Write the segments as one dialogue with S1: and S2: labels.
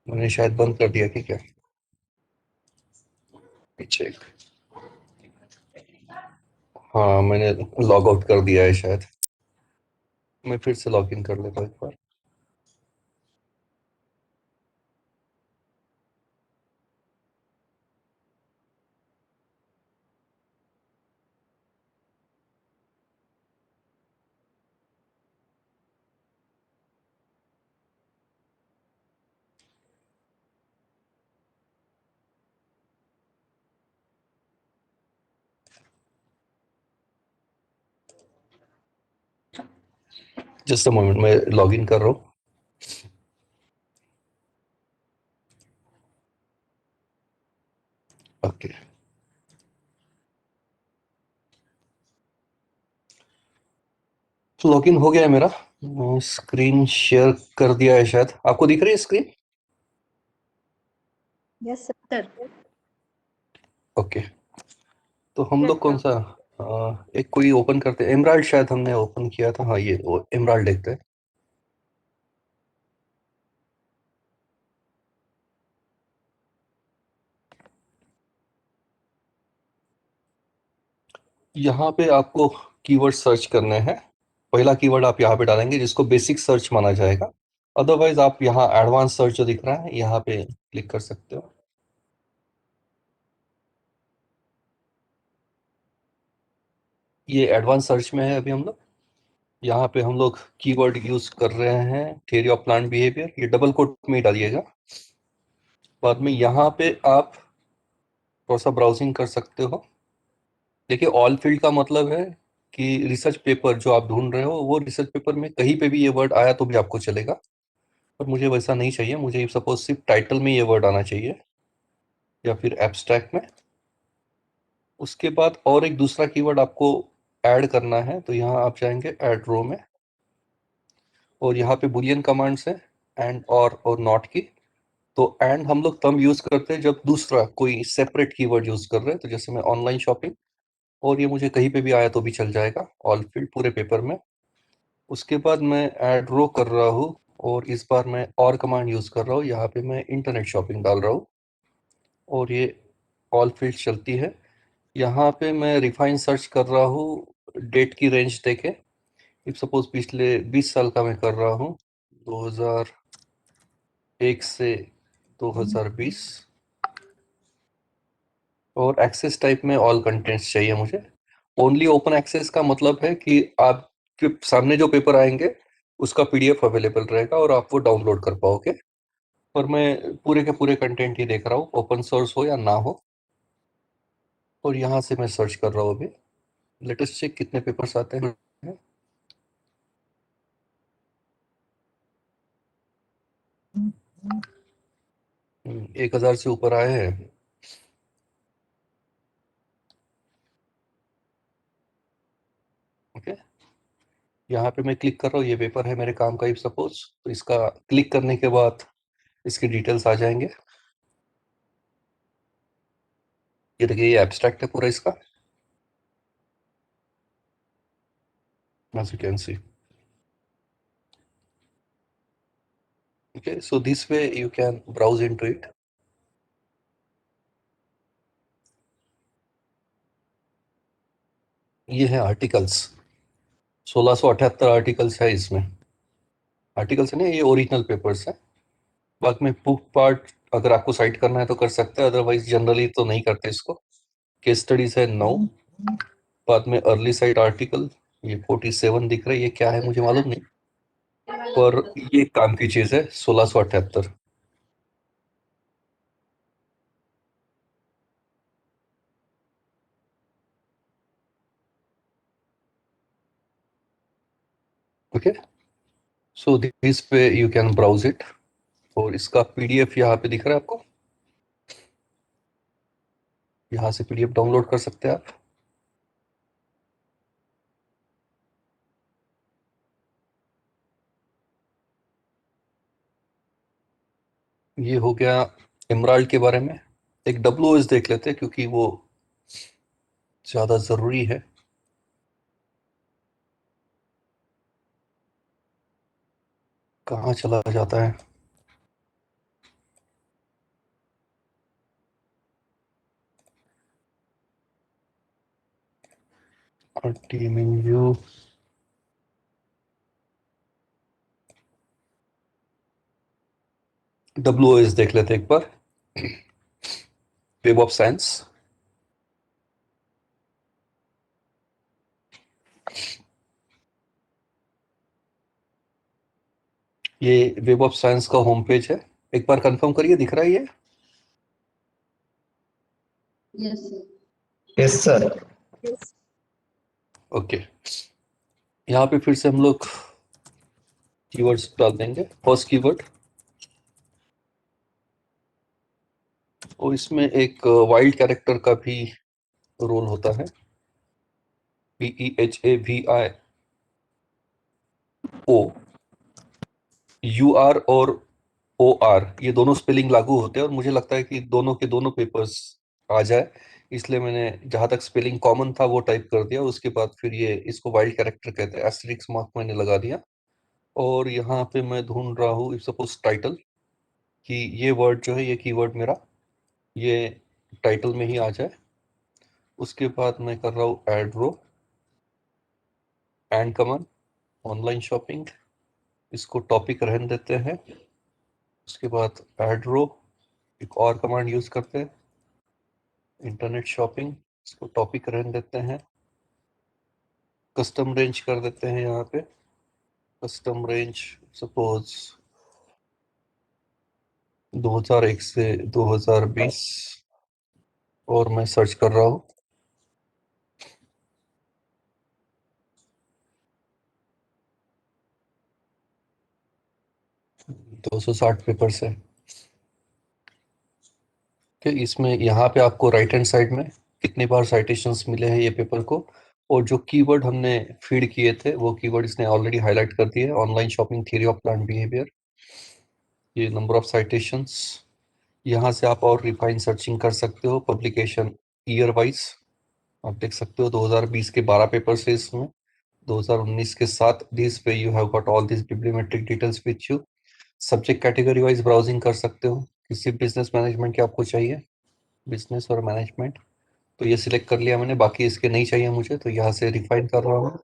S1: मैंने शायद बंद कर दिया कि क्या। चेक। हाँ, मैंने लॉग आउट कर दिया है शायद। मैं फिर से लॉग इन कर लेता हूँ एक बार। जस्ट अ मोमेंट, मैं लॉग इन कर रहा हूँ। ओके। लॉग इन हो गया है मेरा। स्क्रीन शेयर कर दिया है शायद। आपको दिख रही है स्क्रीन?
S2: Yes sir.
S1: ओके। तो हम
S2: यस
S1: लोग कौन सा एक कोई ओपन करते हैं। एमराल्ड शायद हमने ओपन किया था। हाँ, ये एमराल्ड देखते हैं। यहाँ पे आपको कीवर्ड सर्च करने हैं। पहला कीवर्ड आप यहाँ पे डालेंगे जिसको बेसिक सर्च माना जाएगा। अदरवाइज आप यहाँ एडवांस सर्च जो दिख रहा है यहाँ पे क्लिक कर सकते हो। ये एडवांस सर्च में है अभी हम लोग। यहाँ पे हम लोग कीवर्ड यूज कर रहे हैं थ्योरी ऑफ प्लांट बिहेवियर। ये डबल कोट में ही डालिएगा। बाद में यहाँ पे आप थोड़ा सा ब्राउजिंग कर सकते हो। देखिए, ऑल फील्ड का मतलब है कि रिसर्च पेपर जो आप ढूंढ रहे हो वो रिसर्च पेपर में कहीं पे भी ये वर्ड आया तो भी आपको चलेगा। पर मुझे वैसा नहीं चाहिए। मुझे सपोज सिर्फ टाइटल में ये वर्ड आना चाहिए या फिर एब्स्ट्रैक्ट में। उसके बाद और एक दूसरा कीवर्ड आपको ऐड करना है, तो यहाँ आप जाएंगे ऐड रो में। और यहाँ पे बुलियन कमांड्स है, एंड और नॉट की। तो एंड हम लोग तब यूज करते हैं जब दूसरा कोई सेपरेट कीवर्ड यूज कर रहे हैं। तो जैसे मैं ऑनलाइन शॉपिंग, और ये मुझे कहीं पे भी आया तो भी चल जाएगा ऑल फील्ड पूरे पेपर में। उसके बाद मैं ऐड रो कर रहा हूँ, और इस बार मैं और कमांड यूज कर रहा हूँ। यहाँ पे मैं इंटरनेट शॉपिंग डाल रहा हूँ, और ये ऑल फील्ड चलती है। यहाँ पे मैं रिफाइन सर्च कर रहा हूँ डेट की रेंज देके। इफ सपोज पिछले 20 साल का मैं कर रहा हूँ, 2001 से 2020। और एक्सेस टाइप में ऑल कंटेंट्स चाहिए मुझे। ओनली ओपन एक्सेस का मतलब है कि आपके सामने जो पेपर आएंगे उसका पीडीएफ अवेलेबल रहेगा और आप वो डाउनलोड कर पाओगे। पर मैं पूरे के पूरे कंटेंट ही देख रहा हूँ, ओपन सोर्स हो या ना हो। और यहाँ से मैं सर्च कर रहा हूँ अभी। लेटेस्ट चेक कितने पेपर्स आते हैं। 1000 से ऊपर आए हैं। ओके। यहाँ पे मैं क्लिक कर रहा हूँ। ये पेपर है मेरे काम का, इफ सपोज। तो इसका क्लिक करने के बाद इसकी डिटेल्स आ जाएंगे। ये देखिए, ये एब्स्ट्रैक्ट है पूरा इसका, as you can see. Okay, so this way you can browse into it. ये है आर्टिकल्स। 1678 आर्टिकल्स है इसमें। आर्टिकल्स है ना, ये ओरिजिनल पेपर्स है। बाद में बुक पार्ट अगर आपको साइट करना है तो कर सकते हैं, अदरवाइज जनरली तो नहीं करते इसको। केस स्टडीज है 9। बाद में अर्ली साइट आर्टिकल, ये 47 दिख रहा है। ये क्या है मुझे मालूम नहीं, पर ये काम की चीज है। 1678। ओके, सो दिस पे यू कैन ब्राउज इट। और इसका पीडीएफ यहाँ पे दिख रहा है आपको। यहाँ से पीडीएफ डाउनलोड कर सकते हैं आप। ये हो गया एमराल्ड के बारे में। एक डब्ल्यू एस देख लेते हैं क्योंकि वो ज्यादा जरूरी है। कहाँ चला जाता है। टीम इन व्यू, WOS देख लेते एक बार, वेब ऑफ साइंस। ये वेब ऑफ साइंस का होम पेज है, एक बार कंफर्म करिए, दिख रहा है ये?
S2: Yes sir.
S1: ओके, यहाँ पे फिर से हम लोग कीवर्ड्स डाल देंगे। फर्स्ट कीवर्ड, और इसमें एक वाइल्ड कैरेक्टर का भी रोल होता है, PEHAVIO, UR और OR, ये दोनों स्पेलिंग लागू होते हैं, और मुझे लगता है कि दोनों के दोनों पेपर्स आ जाए, इसलिए मैंने जहां तक स्पेलिंग कॉमन था वो टाइप कर दिया। उसके बाद फिर ये इसको वाइल्ड कैरेक्टर कहते हैं, एस्टेरिस्क मार्क मैंने लगा दिया। और यहाँ पे मैं ढूंढ रहा हूँ, इफ सपोज टाइटल, कि ये वर्ड जो है, ये कीवर्ड मेरा ये टाइटल में ही आ जाए। उसके बाद मैं कर रहा हूँ add row, and command, online shopping, इसको टॉपिक रहने देते हैं। उसके बाद एड रो, एक और कमांड यूज करते हैं, इंटरनेट शॉपिंग, इसको टॉपिक रहने देते हैं। कस्टम रेंज कर देते हैं यहाँ पे, कस्टम रेंज सपोज 2001 से 2020, और मैं सर्च कर रहा हूँ। 260 पेपर से। कि इसमें यहाँ पे आपको राइट हैंड साइड में कितनी बार साइटेशंस मिले हैं ये पेपर को, और जो कीवर्ड हमने फीड किए थे वो कीवर्ड इसने ऑलरेडी हाईलाइट कर दिए। Online shopping, theory of plant behaviour, ये नंबर ऑफ साइटेशंस। यहाँ से आप और रिफाइन सर्चिंग कर सकते हो, पब्लिकेशन ईयर वाइज आप देख सकते हो। 2020 के 12 पेपर से इसमें, 2019 के 7, दिस पे you have got all this bibliometric details with you. Subject category wise browsing कर सकते हो, किसी बिजनेस मैनेजमेंट के आपको चाहिए, बिजनेस और मैनेजमेंट, तो ये सिलेक्ट कर लिया मैंने। बाकी इसके नहीं चाहिए मुझे, तो यहाँ से रिफाइन कर रहा हूँ।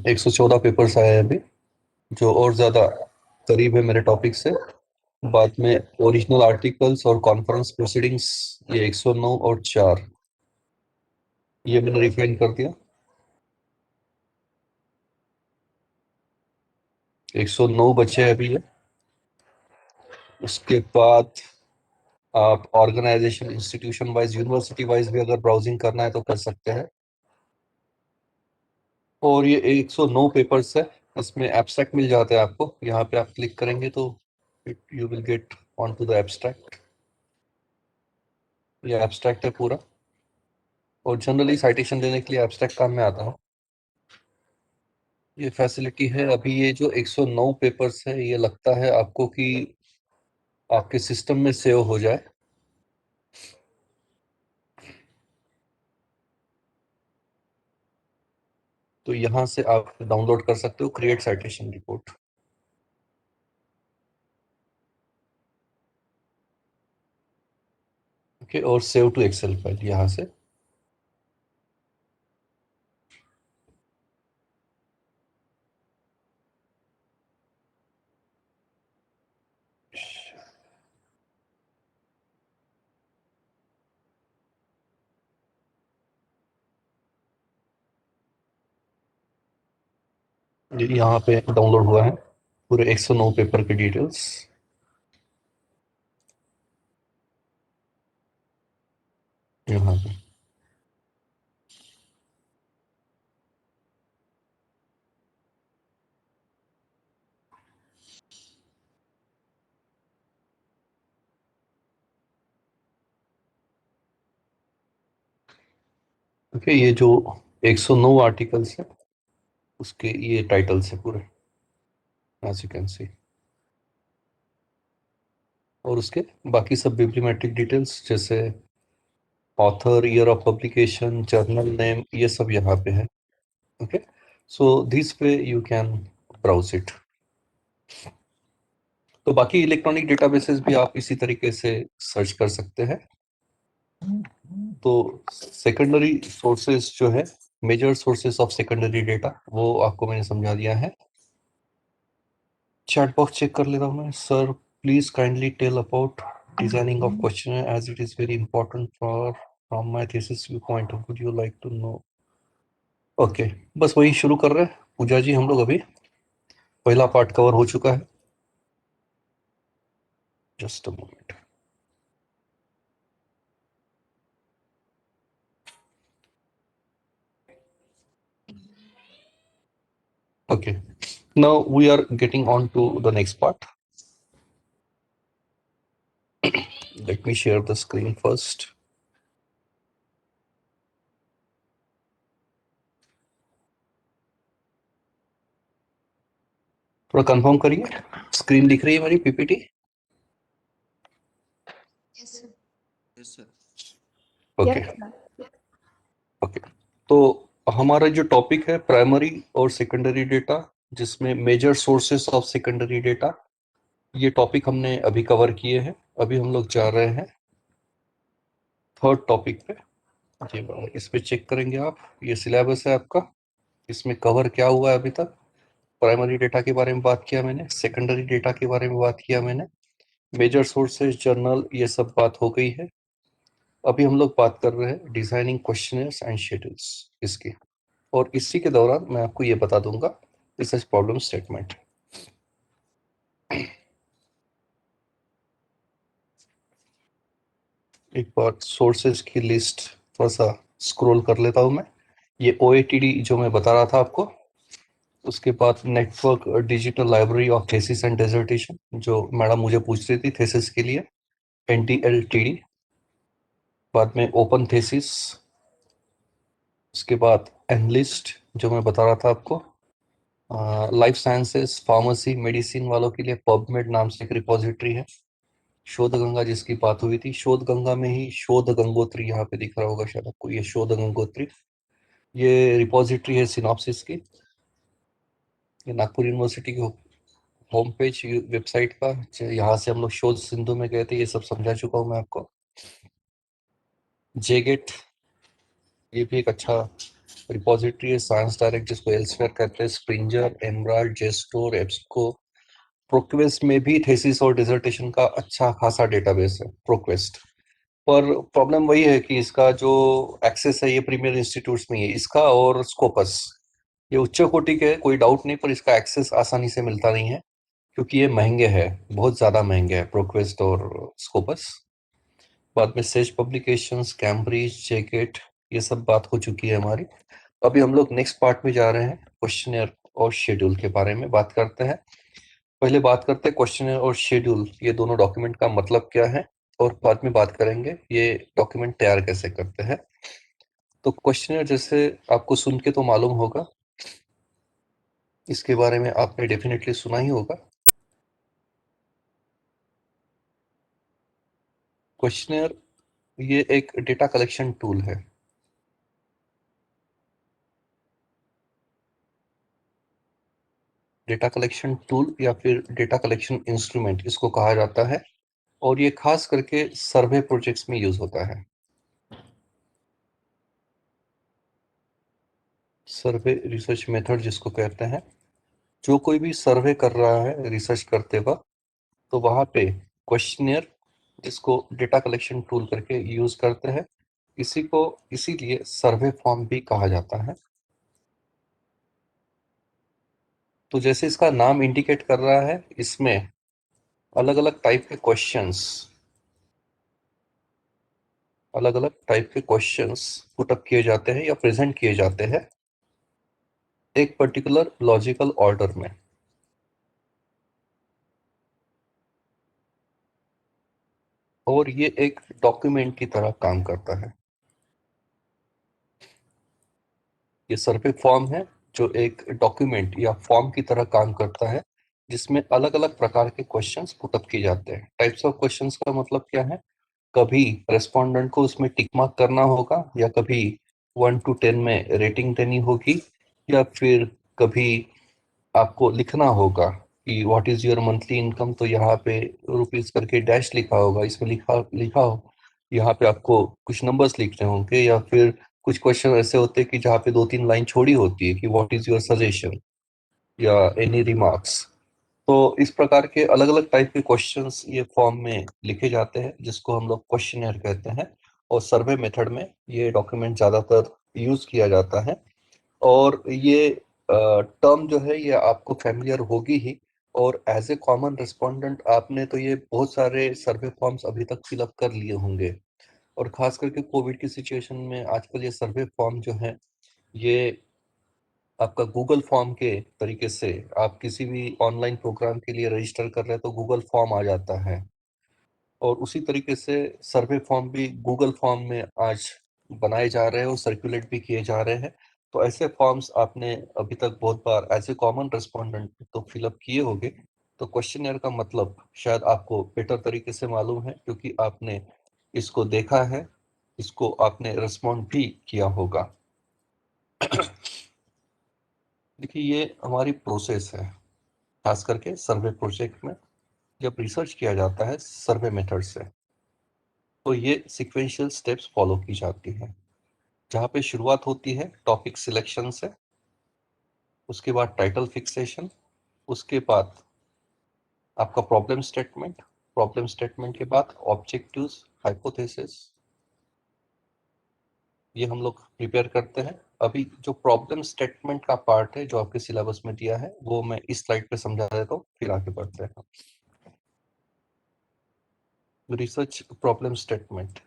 S1: 114 पेपर्स आए हैं अभी, जो और ज्यादा करीब है मेरे टॉपिक से। बाद में ओरिजिनल आर्टिकल्स और कॉन्फ्रेंस प्रोसीडिंग्स, ये 109 और 4, ये मैंने रिफाइन कर दिया। 109 बचे हैं अभी ये। उसके बाद आप organization, institution wise, university wise भी अगर ब्राउजिंग करना है तो कर सकते हैं। और ये 109 पेपर्स है, इसमें एब्स्ट्रैक्ट मिल जाते हैं आपको। यहाँ पे आप क्लिक करेंगे तो you will get on to the abstract. ये एब्स्ट्रैक्ट है पूरा, और जनरली साइटेशन देने के लिए एब्स्ट्रैक्ट काम में आता है। ये फैसिलिटी है। अभी ये जो 109 पेपर्स है, ये लगता है आपको कि आपके सिस्टम में सेव हो जाए, तो यहाँ से आप डाउनलोड कर सकते हो, क्रिएट साइटेशन रिपोर्ट। ओके, और सेव टू एक्सेल फाइल यहाँ से। ये यहाँ पे डाउनलोड हुआ है पूरे 109 पेपर के डिटेल्स यहाँ पे। ओके, ये जो 109 आर्टिकल्स है उसके ये टाइटल्स है पूरे, एज यू कैन सी। और उसके बाकी सब बिब्लियोमेट्रिक डिटेल्स, जैसे author, year of publication, journal name, ये सब यहाँ पे है। Okay, so this way you can browse it. तो बाकी इलेक्ट्रॉनिक डेटाबेसेस भी आप इसी तरीके से सर्च कर सकते हैं। तो सेकेंडरी सोर्सेस जो है, major sources of secondary data, वो आपको मैंने समझा दिया है। चैट बॉक्स चेक कर लेता हूँ मैं। Sir please kindly tell about designing of question as it is very important for from my thesis view point of would you like to know. Okay, बस वही शुरू कर रहे हैं पूजा जी। हम लोग अभी पहला पार्ट कवर हो चुका है। Just a moment. Okay, now we are getting on to the next part. Let me share the screen first. थोड़ा कंफर्म करिए, स्क्रीन दिख रही है मेरी पीपीटी? Okay okay. तो हमारा जो टॉपिक है प्राइमरी और सेकेंडरी डेटा, जिसमें major sources of secondary data, ये टॉपिक हमने अभी कवर किए हैं। अभी हम लोग जा रहे हैं थर्ड टॉपिक पे। जी, इस पे चेक करेंगे आप। ये सिलेबस है आपका, इसमें कवर क्या हुआ है अभी तक। प्राइमरी डेटा के बारे में बात किया मैंने, सेकेंडरी डेटा के बारे में बात किया मैंने, मेजर सोर्सेज, जर्नल, ये सब बात हो गई है। अभी हम लोग बात कर रहे हैं डिजाइनिंग क्वेश्चनर्स एंड शेड्यूल्स इसकी। और इसी के दौरान मैं आपको ये बता दूंगा रिसर्च प्रॉब्लम स्टेटमेंट। एक बार सोर्सेज की लिस्ट थोड़ा सा स्क्रॉल कर लेता हूं मैं। ये OATD जो मैं बता रहा था आपको, उसके बाद network digital library of thesis and dissertation, जो मैडम मुझे पूछ रही थी थेसिस के लिए, NTLTD। बाद में ओपन थेसिस, उसके बाद एनलिस्ट जो मैं बता रहा था आपको, लाइफ साइंसेस, फार्मेसी, मेडिसिन वालों के लिए पबमेड नाम से एक रिपोजिटरी है। शोध गंगा जिसकी बात हुई थी, शोध गंगा में ही शोध गंगोत्री यहाँ पे दिख रहा होगा शायद आपको, ये शोध गंगोत्री, ये रिपोजिटरी है सिनॉप्सिस की। ये नागपुर यूनिवर्सिटी की होम पेज वेबसाइट का, यहाँ से हम लोग शोध सिंधु में गए थे, ये सब समझा चुका हूँ मैं आपको। जेगेट, ये भी एक अच्छा रिपोजिटरी है। साइंस डायरेक्ट जिसको एल्सवेयर कहते हैं, स्प्रिंजर, एमराल्ड, जेस्टोर, एब्सको। प्रोक्वेस्ट में भी थेसिस और डिसर्टेशन का अच्छा खासा डेटाबेस है प्रोक्वेस्ट। पर प्रॉब्लम वही है कि इसका जो एक्सेस है ये प्रीमियर इंस्टीट्यूट्स में ही है, इसका और स्कोपस। ये उच्च कोटि के, कोई डाउट नहीं, पर इसका एक्सेस आसानी से मिलता नहीं है, क्योंकि ये महंगे हैं, बहुत ज़्यादा महंगे हैं प्रोक्वेस्ट और स्कोपस। बाद में सेज पब्लिकेशंस, कैम्ब्रिज, जेकेट, ये सब बात हो चुकी है हमारी। अभी हम लोग नेक्स्ट पार्ट में जा रहे हैं, क्वेश्चनर और शेड्यूल के बारे में बात करते हैं। पहले बात करते हैं क्वेश्चनर और शेड्यूल, ये दोनों डॉक्यूमेंट का मतलब क्या है, और बाद में बात करेंगे ये डॉक्यूमेंट तैयार कैसे करते हैं। तो क्वेश्चनर जैसे आपको सुन के तो मालूम होगा, इसके बारे में आपने डेफिनेटली सुना ही होगा। क्वेश्चनर ये एक डेटा कलेक्शन टूल है। डेटा कलेक्शन टूल या फिर डेटा कलेक्शन इंस्ट्रूमेंट इसको कहा जाता है, और ये खास करके सर्वे प्रोजेक्ट्स में यूज होता है। सर्वे रिसर्च मेथड जिसको कहते हैं, जो कोई भी सर्वे कर रहा है रिसर्च करते वक्त, तो वहां पे क्वेश्चनियर जिसको डेटा कलेक्शन टूल करके यूज करते हैं, इसी को इसीलिए सर्वे फॉर्म भी कहा जाता है। तो जैसे इसका नाम इंडिकेट कर रहा है, इसमें अलग अलग टाइप के क्वेश्चंस, अलग अलग टाइप के क्वेश्चंस पुटअप किए जाते हैं या प्रेजेंट किए जाते हैं एक पर्टिकुलर लॉजिकल ऑर्डर में। और ये एक डॉक्यूमेंट की तरह काम करता है। ये सर्वे फॉर्म है जो एक डॉक्यूमेंट या फॉर्म की तरह काम करता है, जिसमें अलग अलग प्रकार के क्वेश्चंस पुटअप किए जाते हैं। टाइप्स ऑफ क्वेश्चंस का मतलब क्या है, कभी रेस्पोंडेंट को उसमें टिक मार्क करना होगा, या कभी 1 to 10 में रेटिंग देनी होगी, या फिर कभी आपको लिखना होगा कि what is your monthly income, तो यहाँ पे रुपीज करके डैश लिखा होगा, इसमें लिखा लिखा हो, यहाँ पे आपको कुछ नंबर्स लिखने होंगे, या फिर कुछ क्वेश्चन ऐसे होते हैं कि जहाँ पे 2-3 लाइन छोड़ी होती है कि व्हाट इज योर सजेशन या एनी रिमार्क्स। तो इस प्रकार के अलग अलग टाइप के क्वेश्चंस ये फॉर्म में लिखे जाते हैं, जिसको हम लोग क्वेश्चनर कहते हैं, और सर्वे मेथड में ये डॉक्यूमेंट ज्यादातर यूज किया जाता है। और ये टर्म जो है ये आपको फैमिलियर होगी ही, और एज ए कॉमन रिस्पोंडेंट आपने तो ये बहुत सारे सर्वे फॉर्म्स अभी तक फिलअप कर लिए होंगे, और खास करके कोविड की सिचुएशन में आजकल ये सर्वे फॉर्म जो है ये आपका गूगल फॉर्म के तरीके से, आप किसी भी ऑनलाइन प्रोग्राम के लिए रजिस्टर कर रहे हैं तो गूगल फॉर्म आ जाता है, और उसी तरीके से सर्वे फॉर्म भी गूगल फॉर्म में आज बनाए जा रहे हैं और सर्कुलेट भी किए जा रहे हैं। तो ऐसे फॉर्म्स आपने अभी तक बहुत बार एज ए कॉमन रेस्पोंडेंट तो फिलअप किए होंगे। तो क्वेश्चनर का मतलब शायद आपको बेटर तरीके से मालूम है, क्योंकि आपने इसको देखा है, इसको आपने रिस्पॉन्ड भी किया होगा। देखिए, ये हमारी प्रोसेस है, खास करके सर्वे प्रोजेक्ट में जब रिसर्च किया जाता है सर्वे मेथड से, तो ये सिक्वेंशियल स्टेप्स फॉलो की जाती है, जहाँ पे शुरुआत होती है टॉपिक सिलेक्शन से, उसके बाद टाइटल फिक्सेशन, उसके बाद आपका प्रॉब्लम स्टेटमेंट के बाद ऑब्जेक्टिव्स, हाइपोथेसिस, ये हम लोग प्रिपेयर करते हैं। अभी जो प्रॉब्लम स्टेटमेंट का पार्ट है जो आपके सिलेबस में दिया है वो मैं इस स्लाइड पे समझा देता हूँ, फिर आगे बढ़ते हैं। रिसर्च प्रॉब्लम स्टेटमेंट,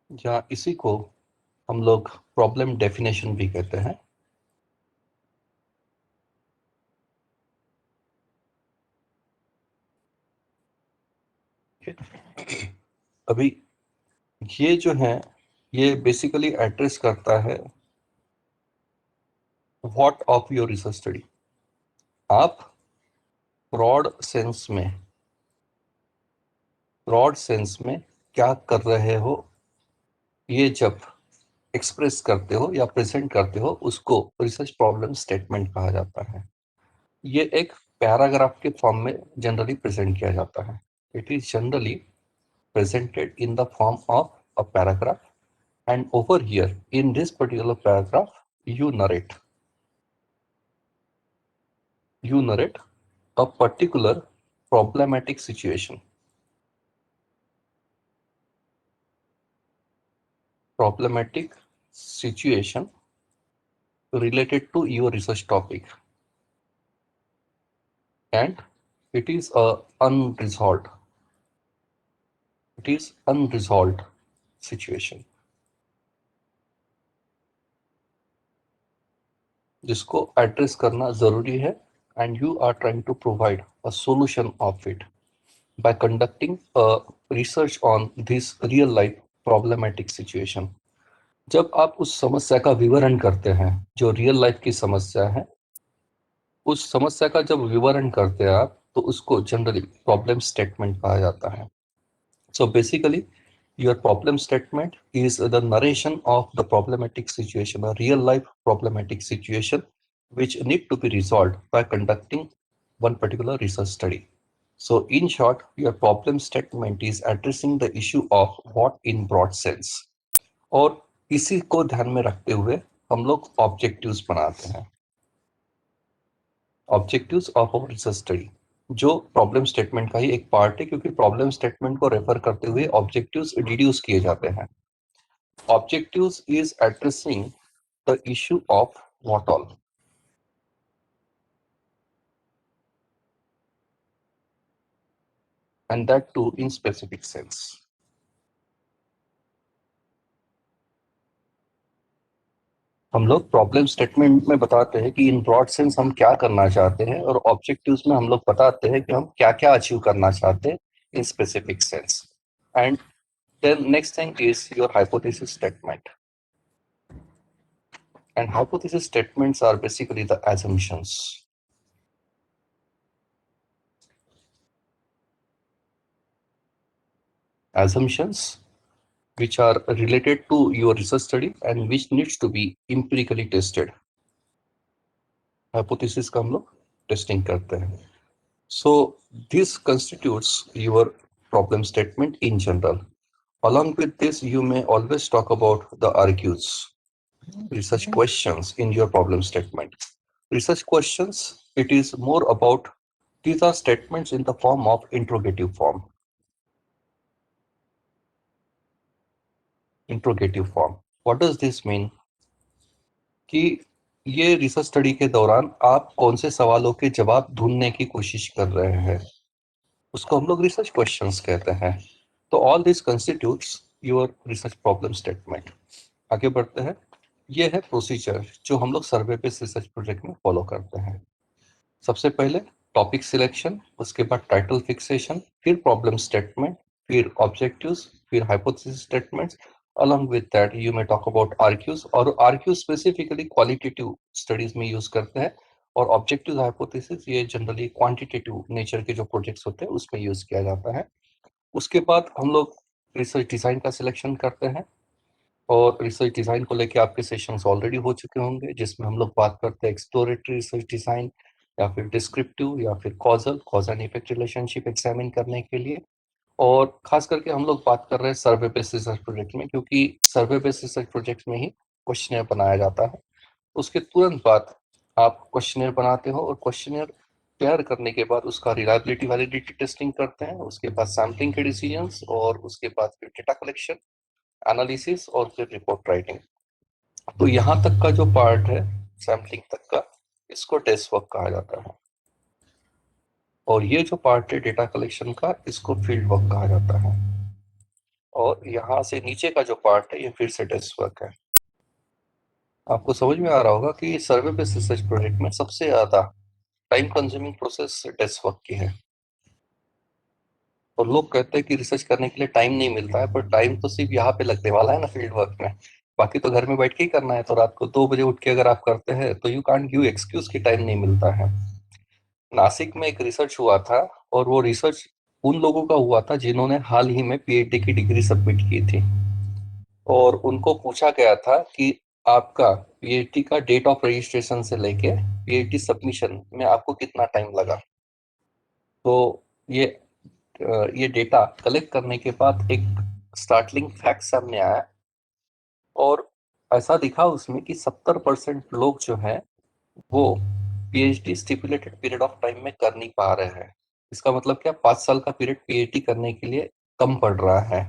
S1: या इसी को हम लोग प्रॉब्लम डेफिनेशन भी कहते हैं। अभी ये जो है ये बेसिकली एड्रेस करता है what of your research study. आप ब्रॉड सेंस में क्या कर रहे हो, ये जब एक्सप्रेस करते हो या प्रेजेंट करते हो उसको रिसर्च प्रॉब्लम स्टेटमेंट कहा जाता है। ये एक पैराग्राफ के फॉर्म में जनरली प्रेजेंट किया जाता है। It is generally presented in the form of a paragraph, and over here in this particular paragraph you narrate a particular problematic situation related to your research topic, and it is a unresolved situation जिसको address करना जरूरी है, and you are trying to provide a solution of it by conducting a research on this real life problematic situation। जब आप उस समस्या का विवरण करते हैं, जो रियल लाइफ की समस्या है, उस समस्या का जब विवरण करते हैं आप, तो उसको जनरली प्रॉब्लम स्टेटमेंट कहा जाता है। So basically your problem statement is the narration of the problematic situation, a real life problematic situation which need to be resolved by conducting one particular research study. So in short, your problem statement is addressing the issue of what in broad sense। और इसी को ध्यान में रखते हुए हम लोग objectives बनाते हैं, objectives of our research study, जो प्रॉब्लम स्टेटमेंट का ही एक पार्ट है, क्योंकि प्रॉब्लम स्टेटमेंट को रेफर करते हुए ऑब्जेक्टिव्स डिड्यूस किए जाते हैं। Objectives is addressing the issue of what all, and that too in specific sense. हम लोग प्रॉब्लम स्टेटमेंट में बताते हैं कि इन ब्रॉड सेंस हम क्या करना चाहते हैं, और ऑब्जेक्टिव्स में हम लोग बताते हैं कि हम क्या क्या अचीव करना चाहते हैं इन specific sense. And then next thing is your hypothesis statement, and hypothesis statements are basically the assumptions which are related to your research study and which needs to be empirically tested. Hypothesis का हम लोग testing करते हैं. So this constitutes your problem statement in general. Along with this, you may always talk about the argues, research questions in your problem statement. Research questions, it is more about, these are statements in the form of interrogative form. Interrogative form. What does this mean? कि ये research study के दौरान आप कौन से सवालों के जवाब ढूंढने की कोशिश कर रहे हैं, उसको हम लोग रिसर्च क्वेश्चंस कहते हैं. तो all this constitutes your research problem statement. आगे बढ़ते हैं. ये है प्रोसीजर जो हम लोग सर्वे बेस्ड रिसर्च प्रोजेक्ट में फॉलो करते हैं. सबसे पहले टॉपिक सिलेक्शन, उसके बाद टाइटल फिक्सेशन, फिर प्रॉब्लम स्टेटमेंट, फिर ऑब्जेक्टिव्स, फिर hypothesis statements. Along with that, you may talk about RQs, और RQs स्पेसिफिकली क्वालिटेटिव स्टडीज में यूज करते हैं, और ऑब्जेक्टिव हाइपोथेसिस ये जनरली क्वांटिटेटिव नेचर के जो प्रोजेक्ट्स होते हैं उसमें यूज किया जाता है. उसके बाद हम लोग रिसर्च डिजाइन का सिलेक्शन करते हैं, और रिसर्च डिजाइन को लेके आपके सेशंस ऑलरेडी हो चुके होंगे, जिसमें हम लोग बात करते हैं एक्सप्लोरेटरी रिसर्च डिजाइन, या फिर डिस्क्रिप्टिव, या फिर cause and effect relationship examine करने के लिए. और खास करके हम लोग बात कर रहे हैं सर्वे बेस्ड रिसर्च प्रोजेक्ट में, क्योंकि सर्वे बेस्ड रिसर्च प्रोजेक्ट में ही क्वेश्चनर बनाया जाता है. उसके तुरंत बाद आप क्वेश्चनर बनाते हो, और क्वेश्चनर तैयार करने के बाद उसका रिलायबिलिटी वैलिडिटी टेस्टिंग करते हैं. उसके बाद सैम्पलिंग के डिसीजंस, और उसके बाद फिर डेटा कलेक्शन, एनालिसिस, और फिर रिपोर्ट राइटिंग. तो यहाँ तक का जो पार्ट है सैम्पलिंग तक का, इसको टेस्ट वर्क कहा जाता है. और ये जो पार्ट है डेटा कलेक्शन का, इसको फील्ड वर्क कहा जाता है. और यहाँ से नीचे का जो पार्ट है ये फिर से टेस्ट वर्क है. आपको समझ में आ रहा होगा कि सर्वे बेस्ड रिसर्च प्रोजेक्ट में सबसे ज्यादा time consuming process test work की है. और लोग कहते हैं कि रिसर्च करने के लिए टाइम नहीं मिलता है, पर टाइम तो सिर्फ यहाँ पे लगने वाला है ना फील्ड वर्क में. बाकी तो घर में बैठ के ही करना है. तो रात को 2 बजे उठ के अगर आप करते हैं तो यू कांट गिव एक्सक्यूज की टाइम नहीं मिलता है. नासिक में एक रिसर्च हुआ था, और वो रिसर्च उन लोगों का हुआ था जिन्होंने हाल ही में पीएचडी की डिग्री सबमिट की थी. और उनको पूछा गया था कि आपका पीएचडी का डेट ऑफ रजिस्ट्रेशन से लेके पीएचडी सबमिशन में आपको कितना टाइम लगा. तो ये डेटा कलेक्ट करने के बाद एक स्टार्टलिंग फैक्ट सामने आया, और ऐसा दिखा उसमें कि 70% लोग जो है वो PhD stipulated period of time में कर नहीं पा रहे हैं. इसका मतलब क्या, 5 साल का पीरियड पीएचडी करने के लिए कम पड़ रहा है.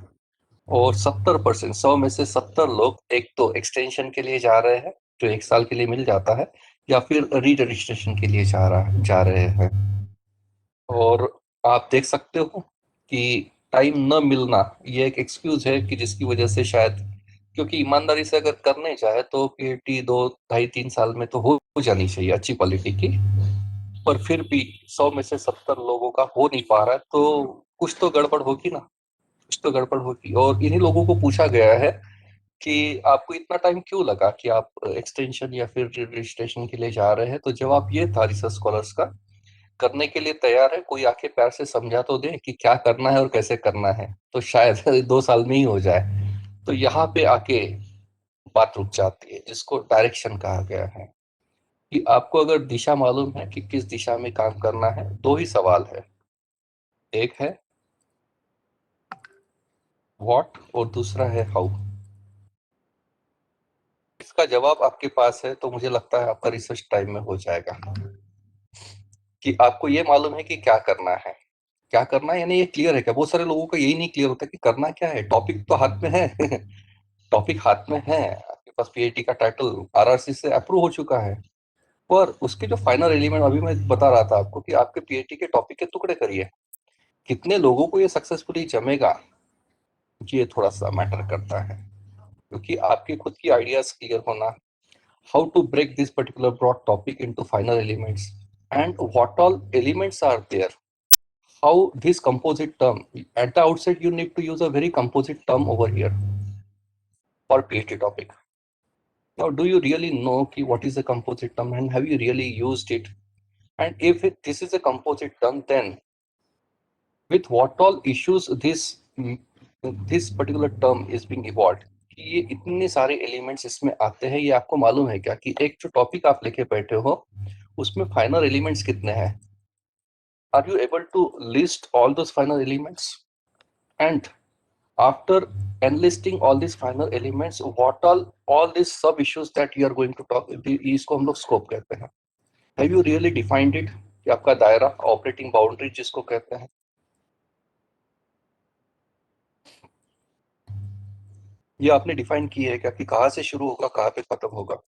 S1: और 70%, 100 में से 70 लोग एक तो एक्सटेंशन के लिए जा रहे हैं, जो 1 साल के लिए मिल जाता है, या फिर री रजिस्ट्रेशन के लिए जा रहे हैं. और आप देख सकते हो कि टाइम न मिलना ये एक एक्सक्यूज है कि जिसकी वजह से शायद, क्योंकि ईमानदारी से अगर करने जाए तो पीएचडी 2 ढाई 3 साल में तो हो जानी चाहिए अच्छी क्वालिटी की. पर फिर भी 100 में से 70 लोगों का हो नहीं पा रहा है, तो कुछ तो गड़बड़ होगी ना. कुछ तो गड़बड़ होगी. और इन्हीं लोगों को पूछा गया है कि आपको इतना टाइम क्यों लगा कि आप एक्सटेंशन या फिर रजिस्ट्रेशन के लिए जा रहे हैं. तो जवाब ये था रिसर्च स्कॉलर्स का, करने के लिए तैयार है, कोई आके प्यार से समझा तो दे कि क्या करना है और कैसे करना है, तो शायद 2 साल में ही हो जाए. तो यहाँ पे आके बात रुक जाती है, जिसको डायरेक्शन कहा गया है. कि आपको अगर दिशा मालूम है कि किस दिशा में काम करना है, 2 ही सवाल है. एक है व्हाट, और दूसरा है हाउ. इसका जवाब आपके पास है तो मुझे लगता है आपका रिसर्च टाइम में हो जाएगा. कि आपको ये मालूम है कि क्या करना है. क्या करना है यानी ये क्लियर है क्या. बहुत सारे लोगों को यही नहीं क्लियर होता कि करना क्या है. टॉपिक तो हाथ में है. टॉपिक हाथ में है, आपके पास पीएचडी का टाइटल आरआरसी से अप्रूव हो चुका है, पर उसके जो फाइनल एलिमेंट, अभी मैं बता रहा था आपको कि आपके पीएचडी के टॉपिक के टुकड़े करिए, कितने लोगों को ये सक्सेसफुली जमेगा, ये थोड़ा सा मैटर करता है. क्योंकि आपके खुद की आइडियाज क्लियर होना, how to break this particular broad topic into final elements, and what all elements are there, how this composite term, at the outset you need to use a very composite term over here for PhD topic. Now do you really know what is a composite term, and have you really used it? And if this is a composite term, then with what all issues this this particular term is being evolved कि ये इतने सारे elements इसमें आते हैं। ये आपको मालूम है क्या कि एक जो टॉपिक आप लेके बैठे हो उसमें फाइनल एलिमेंट्स कितने हैं? Are you able to list all those final elements? And after enlisting all these final elements, what all these sub issues that you are going to talk, इसको हम लोग स्कोप कहते हैं। Have you really defined it कि आपका दायरा, operating boundary जिसको कहते हैं, ये आपने डिफाइन की है क्या कि कहाँ से शुरू होगा कहाँ पे खत्म होगा?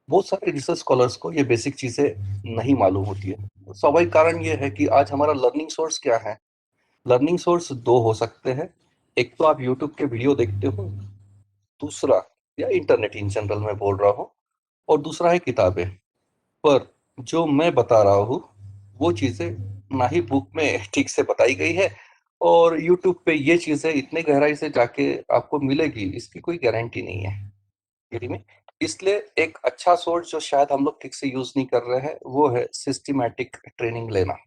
S1: बहुत सारे रिसर्च स्कॉलर्स को ये बेसिक चीजें नहीं मालूम होती है। स्वाभाविक कारण ये है कि आज हमारा लर्निंग सोर्स क्या है? लर्निंग सोर्स दो हो सकते हैं। एक तो आप यूट्यूब के वीडियो देखते हो, दूसरा, या इंटरनेट इन जनरल में बोल रहा हूँ, और दूसरा है किताबें। पर जो मैं बता रहा हूँ वो चीजें ना ही बुक में ठीक से बताई गई है, और यूट्यूब पे ये चीजें इतने गहराई से जाके आपको मिलेगी इसकी कोई गारंटी नहीं है। यदि में इसलिए एक अच्छा सोर्स जो शायद हम लोग ठीक से यूज नहीं कर रहे हैं वो है सिस्टमैटिक ट्रेनिंग लेना।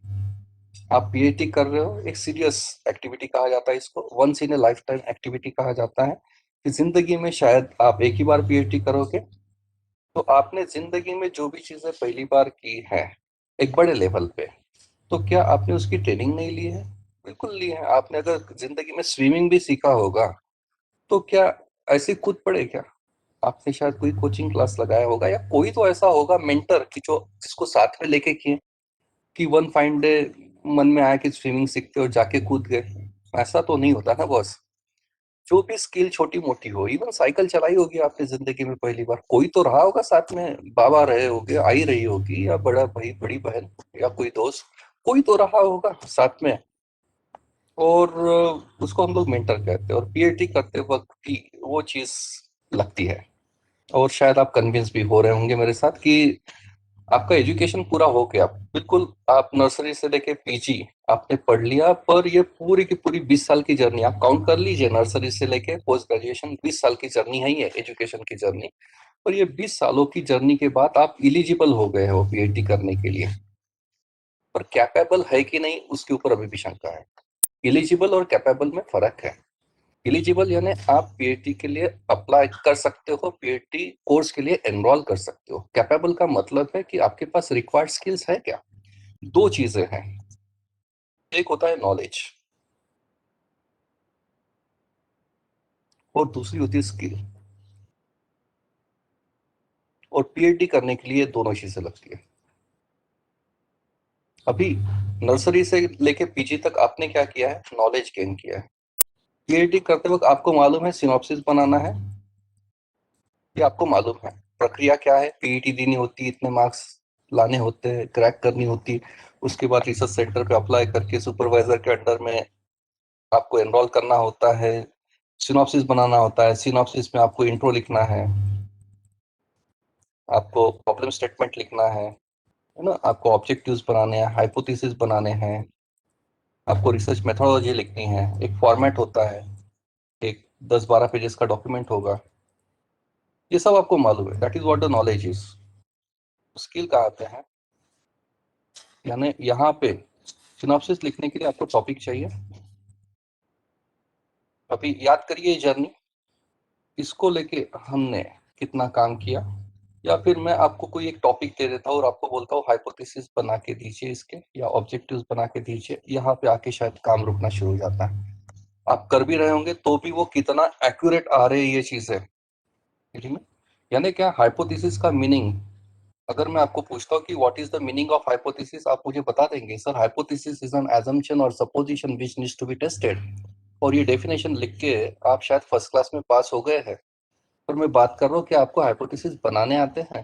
S1: आप पीएचडी कर रहे हो, एक सीरियस एक्टिविटी कहा जाता है इसको, once in a life time activity कहा जाता है कि जिंदगी में शायद आप एक ही बार पीएचडी करोगे। तो आपने जिंदगी में जो भी चीजें पहली बार की है एक बड़े लेवल पे, तो क्या आपने उसकी ट्रेनिंग नहीं ली है? बिल्कुल ली है। आपने अगर जिंदगी में स्विमिंग भी सीखा होगा तो क्या ऐसे कूद पड़े क्या? आपने शायद कोई कोचिंग क्लास लगाया होगा, या कोई तो ऐसा होगा मेंटर कि जो जिसको साथ में लेके किए, कि वन फाइन डे मन में आया कि स्विमिंग सीखते हो, जाके कूद गए। ऐसा तो नहीं होता ना बॉस। जो भी स्किल छोटी मोटी हो, इवन साइकिल चलाई होगी आपने जिंदगी में पहली बार, कोई तो रहा होगा साथ में, बाबा रहे होगे, आई रही होगी, या बड़ा भाई, बड़ी बहन, या कोई दोस्त, कोई तो रहा होगा साथ में। और उसको हम लोग मेंटर कहते हैं, और पीएचडी करते वक्त भी वो चीज लगती है। और शायद आप कन्विंस भी हो रहे होंगे मेरे साथ कि आपका एजुकेशन पूरा हो गया, बिल्कुल आप नर्सरी से लेके पीजी आपने पढ़ लिया, पर ये पूरी की पूरी 20 साल की जर्नी आप काउंट कर लीजिए, नर्सरी से लेके पोस्ट ग्रेजुएशन 20 साल की जर्नी है ये एजुकेशन की जर्नी। और ये 20 सालों की जर्नी के बाद आप इलिजिबल हो गए हो पीएचडी करने के लिए, पर कैपेबल है कि नहीं उसके ऊपर अभी भी शंका है। इलिजिबल और कैपेबल में फर्क है। इलिजिबल यानी आप पीएचडी के लिए अप्लाई कर सकते हो, पीएचडी कोर्स के लिए एनरोल कर सकते हो। कैपेबल का मतलब है कि आपके पास रिक्वायर्ड स्किल्स है क्या? दो चीजें हैं, एक होता है नॉलेज और दूसरी होती है स्किल। और पीएचडी करने के लिए दोनों चीजें लगती है। अभी नर्सरी से लेके पीजी तक आपने क्या किया है? नॉलेज गेन किया है। पीएचडी करते वक्त आपको मालूम है सिनॉप्सिस बनाना है, ये आपको मालूम है प्रक्रिया क्या है। पीईटी देनी होती है, इतने मार्क्स लाने होते हैं, क्रैक करनी होती, उसके बाद रिसर्च सेंटर पे अप्लाई करके सुपरवाइजर के अंडर में आपको एनरोल करना होता है, सिनॉप्सिस बनाना होता है। सिनॉप्सिस में आपको इंट्रो लिखना है, आपको प्रॉब्लम स्टेटमेंट लिखना है ना, आपको ऑब्जेक्टिव्स बनाने हैं, हाइपोथेसिस बनाने हैं, आपको रिसर्च मेथोडोलॉजी लिखनी है, एक फॉर्मेट होता है, एक 10-12 पेजेस का डॉक्यूमेंट होगा। ये सब आपको मालूम है, that is what the knowledge is. Skill कहाँ पे है? यानी यहाँ पे सिनॉप्सिस लिखने के लिए आपको टॉपिक चाहिए। अभी याद करिए जर्नी, इसको लेके हमने कितना काम किया। या फिर मैं आपको कोई एक टॉपिक दे देता हूँ और आपको बोलता हूँ हाइपोथेसिस बना के दीजिए इसके, या ऑब्जेक्टिव्स बना के दीजिए, यहाँ पे आके शायद काम रुकना शुरू हो जाता है। आप कर भी रहे होंगे तो भी वो कितना एक्यूरेट आ रहे हैं ये चीजें, ठीक है? यानी क्या हाइपोथेसिस का मीनिंग, अगर मैं आपको पूछता हूँ कि what is the meaning of hypothesis, आप मुझे बता देंगे sir hypothesis is an assumption और supposition which needs to be tested. और ये डेफिनेशन लिख के आप शायद फर्स्ट क्लास में पास हो गए हैं। पर मैं बात कर रहा हूँ कि आपको हाइपोथेसिस बनाने आते हैं?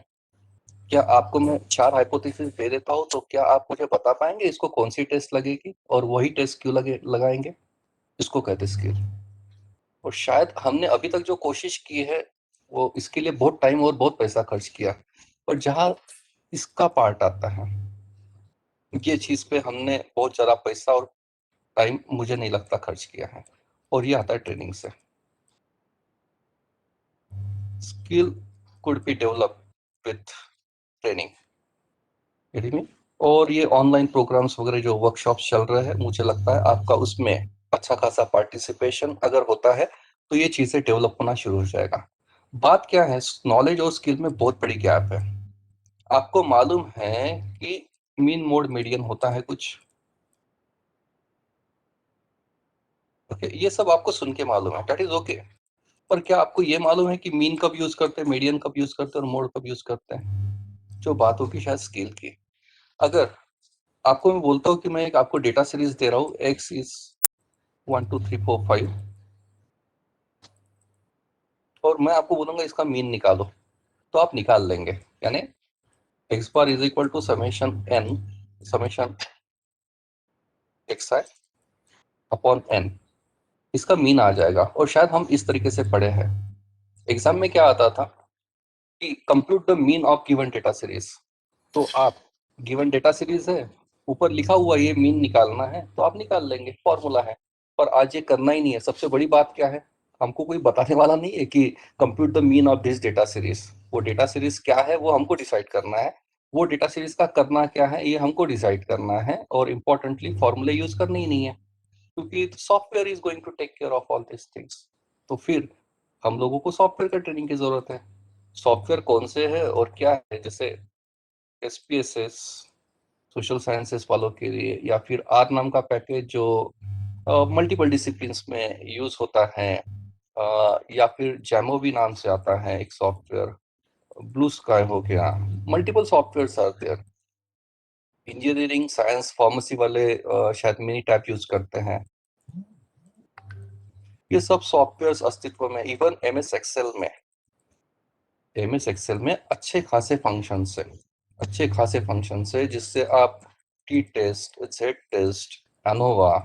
S1: क्या आपको मैं 4 हाइपोथेसिस दे देता हूँ तो क्या आप मुझे बता पाएंगे इसको कौन सी टेस्ट लगेगी, और वही टेस्ट क्यों लगाएंगे? इसको कहते हैं स्किल। और शायद हमने अभी तक जो कोशिश की है वो इसके लिए बहुत टाइम और बहुत पैसा खर्च किया, और जहाँ इसका पार्ट आता है, ये चीज पे हमने बहुत ज्यादा पैसा और टाइम मुझे नहीं लगता खर्च किया है। और ये आता है ट्रेनिंग से। Skill could be develop with training, यदि में। और ये ऑनलाइन प्रोग्राम्स वगैरह जो वर्कशॉप्स चल रहे हैं, मुझे लगता है आपका उसमें अच्छा खासा पार्टिसिपेशन अगर होता है तो ये चीजें डेवलप होना शुरू हो जाएगा। बात क्या है, नॉलेज और स्किल में बहुत बड़ी गैप है। आपको मालूम है कि मीन मोड मीडियन होता है कुछ, ओके, ये सब आपको सुन के मालूम है, दैट इज ओके। पर क्या आपको ये मालूम है कि मीन कब यूज करते हैं, मीडियन कब यूज करते हैं और मोड कब यूज करते हैं? जो बात होगी शायद स्केल की। अगर आपको मैं बोलता हूँ कि मैं एक आपको डेटा सीरीज दे रहा हूँ, एक्स इज 1 2 3 4 5, और मैं आपको बोलूंगा इसका मीन निकालो, तो आप निकाल लेंगे। यानी x bar is equal to summation n, summation x i upon n, इसका मीन आ जाएगा। और शायद हम इस तरीके से पढ़े हैं, एग्जाम में क्या आता था कि compute the mean of given data series. तो आप, गिवन डेटा सीरीज है, ऊपर लिखा हुआ ये मीन निकालना है तो आप निकाल लेंगे, फॉर्मूला है। पर आज ये करना ही नहीं है। सबसे बड़ी बात क्या है, हमको कोई बताने वाला नहीं है कि compute the mean of this data series. वो डेटा सीरीज क्या है वो हमको डिसाइड करना है, वो डेटा सीरीज का करना क्या है ये हमको डिसाइड करना है, और इम्पोर्टेंटली फॉर्मूले यूज करने ही नहीं है, क्योंकि software is going to take care of all this things. तो फिर हम लोगों को सॉफ्टवेयर का ट्रेनिंग की जरूरत है। सॉफ्टवेयर कौन से है और क्या है, जैसे एसपीएसएस सोशल साइंसेस वालों के लिए, या फिर आर नाम का पैकेज जो मल्टीपल डिसिप्लिन्स में यूज होता है, या फिर जैमोवी नाम से आता है एक सॉफ्टवेयर, ब्लू स्काई हो गया, multiple software are there. Engineering science pharmacy वाले शायद मिनी टैब यूज करते हैं। ये सब सॉफ्टवेयर अस्तित्व में, इवन एमएस एक्सेल में अच्छे खासे फंक्शंस है, अच्छे खासे फंक्शंस है जिससे आप t test, z test, ANOVA,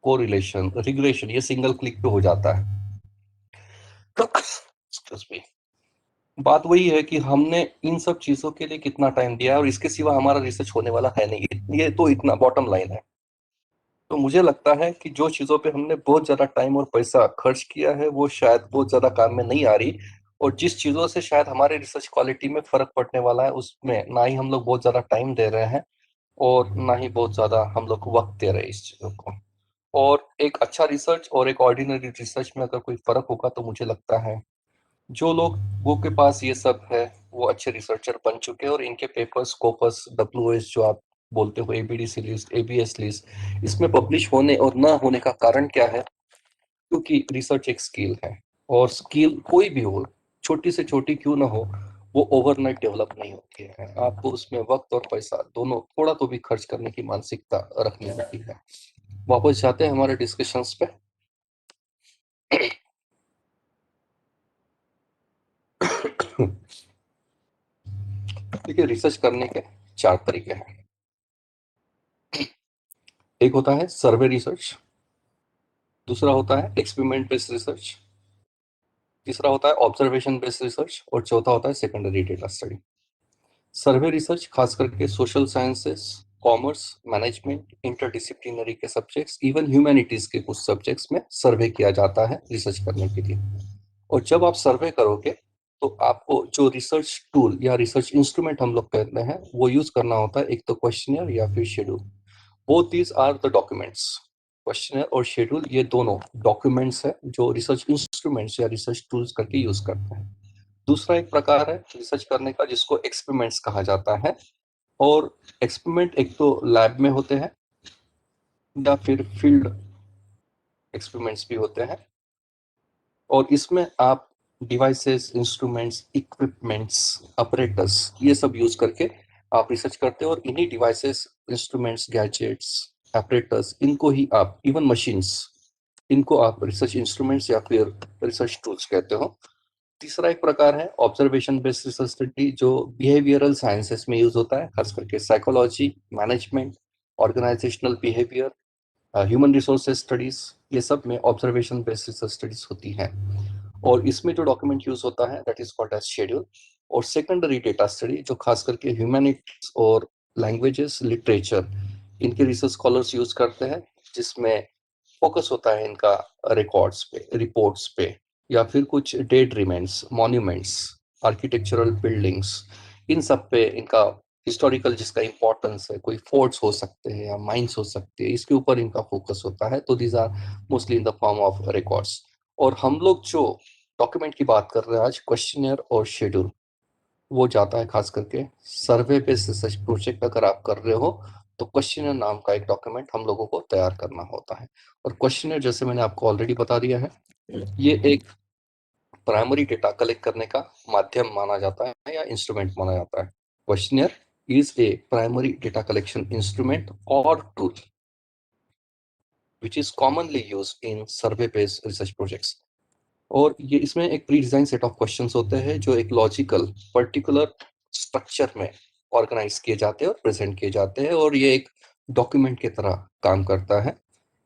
S1: correlation, regression, ये सिंगल क्लिक पे हो जाता है। Excuse me. बात वही है कि हमने इन सब चीजों के लिए कितना टाइम दिया है, और इसके सिवा हमारा रिसर्च होने वाला है नहीं, ये तो इतना बॉटम लाइन है। तो मुझे लगता है कि जो चीजों पे हमने बहुत ज्यादा टाइम और पैसा खर्च किया है वो शायद बहुत ज्यादा काम में नहीं आ रही, और जिस चीजों से शायद हमारे रिसर्च क्वालिटी में फर्क पड़ने वाला है उसमें ना ही हम लोग बहुत ज्यादा टाइम दे रहे हैं, और ना ही बहुत ज्यादा हम लोग वक्त दे रहे हैं इस चीजों को। और एक अच्छा रिसर्च और एक ऑर्डिनरी रिसर्च में अगर कोई फर्क होगा तो मुझे लगता है जो लोग वो के पास ये सब है वो अच्छे रिसर्चर बन चुके हैं, और इनके पेपर्स, स्कोपस, डब्ल्यूएस जो आप बोलते हो, एबीडीसी लिस्ट, एबीएस लिस्ट, इसमें पब्लिश होने और ना होने का कारण क्या है? क्योंकि रिसर्च एक स्किल है, और स्किल कोई भी हो, छोटी से छोटी क्यों ना हो, वो ओवरनाइट डेवलप नहीं होती है। आपको उसमें वक्त और पैसा दोनों थोड़ा तो भी खर्च करने की मानसिकता रखनी होती है। वापस जाते हैं हमारे डिस्कशंस पे। देखिए, रिसर्च करने के 4 तरीके हैं। एक होता है सर्वे रिसर्च, दूसरा होता है एक्सपेरिमेंट बेस्ड रिसर्च, तीसरा होता है ऑब्जर्वेशन बेस्ड रिसर्च, और चौथा होता है सेकेंडरी डेटा स्टडी। सर्वे रिसर्च खास करके social sciences, commerce, management, interdisciplinary के सब्जेक्ट्स, इवन ह्यूमैनिटीज के कुछ सब्जेक्ट्स में सर्वे किया जाता है रिसर्च करने के लिए। और जब आप सर्वे करोगे तो आपको जो रिसर्च टूल या रिसर्च इंस्ट्रूमेंट हम लोग कहते हैं वो यूज करना होता है, एक तो क्वेश्चनियर या फिर schedule. Both these are the documents. Questionnaire और शेड्यूल ये दोनों डॉक्यूमेंट्स है जो रिसर्च इंस्ट्रूमेंट्स या रिसर्च टूल्स करके यूज करते हैं। दूसरा एक प्रकार है रिसर्च करने का जिसको एक्सपेरिमेंट्स कहा जाता है, और एक्सपेरिमेंट एक तो लैब में होते हैं या फिर फील्ड एक्सपेरिमेंट्स भी होते हैं, और इसमें आप डिवाइसेस, इंस्ट्रूमेंट्स, इक्विपमेंट्स, ऑपरेटर्स, ये सब यूज करके आप रिसर्च करते हो, और इन्हीं डिवाइसेस, इंस्ट्रूमेंट्स, गैजेट्स, ऑपरेटर्स, इनको ही आप, इवन मशीन्स, इनको आप रिसर्च इंस्ट्रूमेंट्स या फिर रिसर्च टूल्स कहते हो। तीसरा एक प्रकार है ऑब्जर्वेशन बेस्ड रिसर्च स्टडी, जो बिहेवियरल साइंसेस में यूज होता है, खास करके psychology, management, organisational behaviour, human resources studies, ये सब में ऑब्जर्वेशन बेस्ड रिसर्च स्टडीज होती हैं। और इसमें जो डॉक्यूमेंट यूज होता है that is called as schedule. और सेकेंडरी डेटा स्टडी जो खास करके ह्यूमैनिटीज और लैंग्वेजेस, लिटरेचर, इनके रिसर्च स्कॉलर्स यूज करते हैं, जिसमें फोकस होता है इनका रिकॉर्ड्स पे, रिपोर्ट्स पे, या फिर कुछ date remains, monuments, architectural buildings, इन सब पे इनका हिस्टोरिकल जिसका इंपॉर्टेंस है, कोई फोर्ट्स हो सकते हैं या माइंस हो सकते हैं, इसके ऊपर इनका फोकस होता है। तो these are mostly in the form of records. और हम लोग जो डॉक्यूमेंट की बात कर रहे हैं आज, क्वेश्चनियर और शेड्यूल, वो जाता है खास करके सर्वे बेस्ड रिसर्च प्रोजेक्ट अगर आप कर रहे हो तो क्वेश्चनियर नाम का एक डॉक्यूमेंट हम लोगों को तैयार करना होता है। और क्वेश्चनियर जैसे मैंने आपको ऑलरेडी बता दिया है, ये एक प्राइमरी डेटा कलेक्ट करने का माध्यम माना जाता है या इंस्ट्रूमेंट माना जाता है। Questionnaire is a primary data collection instrument or tool which is commonly used in survey based research projects। और ये इसमें एक pre design set of questions होते हैं जो एक लॉजिकल पर्टिकुलर स्ट्रक्चर में ऑर्गेनाइज किए जाते हैं और प्रेजेंट किए जाते हैं, और ये एक डॉक्यूमेंट की तरह काम करता है।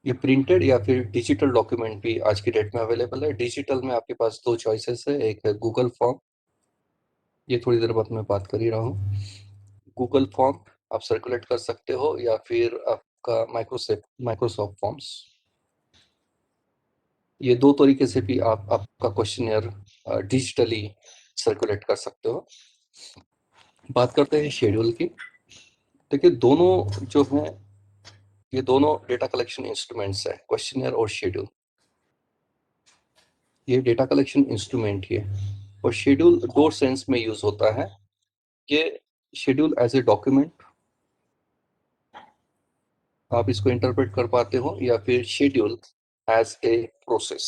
S1: ये प्रिंटेड या फिर डिजिटल डॉक्यूमेंट भी आज की डेट में अवेलेबल है। डिजिटल में आपके पास दो चॉइसेस है, एक है गूगल फॉर्म, ये थोड़ी देर बाद मैं बात कर ही रहा हूँ। गूगल फॉर्म आप सर्कुलेट कर सकते हो, या फिर आपका माइक्रोसॉफ्ट फॉर्म्स, ये दो तरीके से भी आप आपका क्वेश्चनियर डिजिटली सर्कुलेट कर सकते हो। बात करते हैं शेड्यूल की। देखिए दोनों जो हैं, ये दोनों डेटा कलेक्शन इंस्ट्रूमेंट्स है, क्वेश्चनियर और शेड्यूल। ये डेटा कलेक्शन इंस्ट्रूमेंट ही है, और शेड्यूल दो सेंस में यूज होता है। ये शेड्यूल एज ए डॉक्यूमेंट आप इसको इंटरप्रेट कर पाते हो, या फिर शेड्यूल एज ए प्रोसेस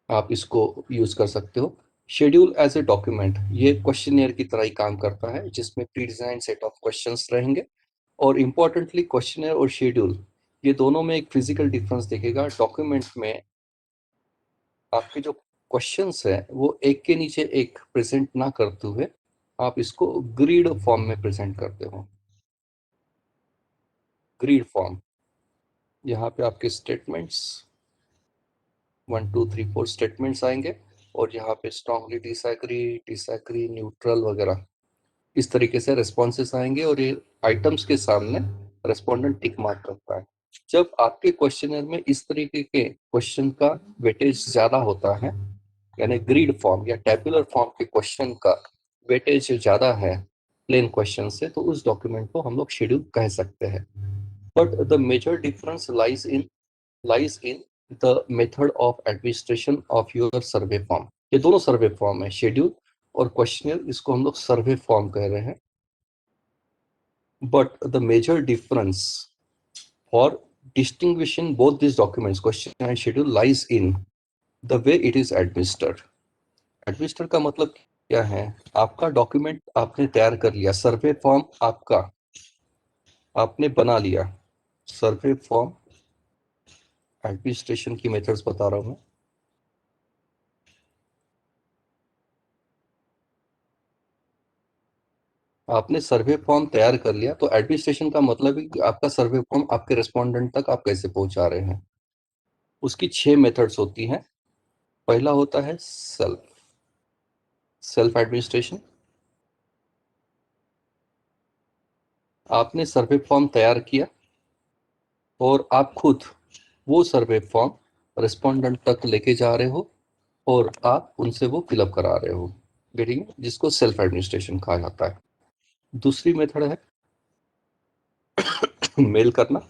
S1: आप इसको यूज कर सकते हो। शेड्यूल एज ए डॉक्यूमेंट ये क्वेश्चनियर की तरह ही काम करता है, जिसमें pre design set of questions रहेंगे। और इम्पोर्टेंटली क्वेश्चनियर और शेड्यूल ये दोनों में एक फिजिकल डिफरेंस दिखेगा। डॉक्यूमेंट में आपके जो क्वेश्चंस है वो एक के नीचे एक प्रेजेंट ना करते हुए आप इसको ग्रिड फॉर्म में प्रेजेंट करते हो। ग्रिड फॉर्म, यहाँ पे आपके स्टेटमेंट्स 1 2 3 4 स्टेटमेंट्स आएंगे, और यहाँ पे स्ट्रांगली डिसएग्री न्यूट्रल वगैरह इस तरीके से रेस्पॉन्सेस आएंगे, और ये आइटम्स के सामने रेस्पोंडेंट टिक मार्क करता है। जब आपके क्वेश्चनर में इस तरीके के क्वेश्चन का वेटेज ज्यादा होता है, यानी ग्रिड फॉर्म या टेबुलर फॉर्म के क्वेश्चन का वेटेज ज्यादा है प्लेन क्वेश्चन से, तो उस डॉक्यूमेंट को हम लोग शेड्यूल कह सकते हैं। But the major difference lies in the method of administration of your survey form. ये दोनों सर्वे फॉर्म है, शेड्यूल और क्वेश्चनियर, इसको हम लोग सर्वे फॉर्म कह रहे हैं। But the major difference for distinguishing both these documents, question and schedule, lies in the way it is administered। Administer का मतलब क्या है? आपका डॉक्यूमेंट आपने तैयार कर लिया, सर्वे फॉर्म आपका आपने बना लिया। सर्वे फॉर्म एडमिनिस्ट्रेशन की मेथड्स बता रहा हूं मैं। आपने सर्वे फॉर्म तैयार कर लिया, तो एडमिनिस्ट्रेशन का मतलब है कि आपका सर्वे फॉर्म आपके रेस्पोंडेंट तक आप कैसे पहुंचा रहे हैं। उसकी 6 मेथड्स होती हैं। पहला होता है सेल्फ एडमिनिस्ट्रेशन। आपने सर्वे फॉर्म तैयार किया और आप खुद वो सर्वे फॉर्म रेस्पोंडेंट तक लेके जा रहे हो, और आप उनसे वो फिलअप करा रहे हो, ठीक है, जिसको सेल्फ एडमिनिस्ट्रेशन कहा जाता है। दूसरी मेथड है मेल करना।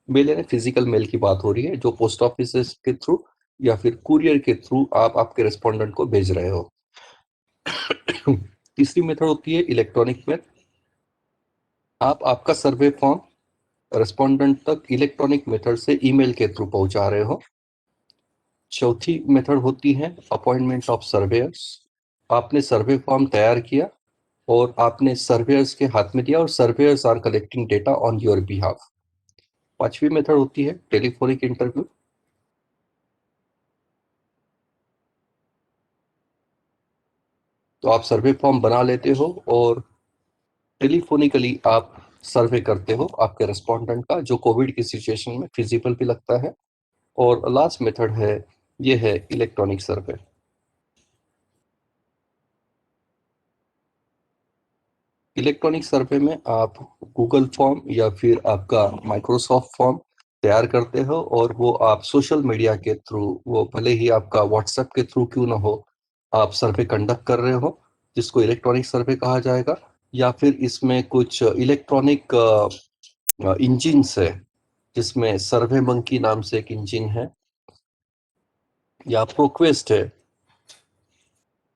S1: मेल यानी फिजिकल मेल की बात हो रही है, जो पोस्ट ऑफिस के थ्रू या फिर कुरियर के थ्रू आप आपके रेस्पोंडेंट को भेज रहे हो। तीसरी मेथड होती है इलेक्ट्रॉनिक मेल। आप आपका सर्वे फॉर्म रेस्पोंडेंट तक इलेक्ट्रॉनिक मेथड से ईमेल के थ्रू पहुंचा रहे हो। चौथी मेथड होती है अपॉइंटमेंट ऑफ सर्वेयर्स। आपने सर्वे फॉर्म तैयार किया और आपने सर्वेयर्स के हाथ में दिया, और surveyors are collecting data on your behalf. पांचवी मेथड होती है टेलीफोनिक इंटरव्यू। तो आप सर्वे फॉर्म बना लेते हो और टेलीफोनिकली आप सर्वे करते हो आपके रेस्पोंडेंट का, जो कोविड की सिचुएशन में फिजिबल भी लगता है। और लास्ट मेथड है, ये है इलेक्ट्रॉनिक सर्वे। इलेक्ट्रॉनिक सर्वे में आप गूगल फॉर्म या फिर आपका माइक्रोसॉफ्ट फॉर्म तैयार करते हो, और वो आप सोशल मीडिया के थ्रू, वो भले ही आपका व्हाट्सएप के थ्रू क्यों ना हो, आप सर्वे कंडक्ट कर रहे हो। जिसको इलेक्ट्रॉनिक सर्वे कहा जाएगा, या फिर इसमें कुछ इलेक्ट्रॉनिक इंजिन्स है, जिसमें सर्वे मंकी नाम से एक इंजिन है, या प्रोक्वेस्ट है।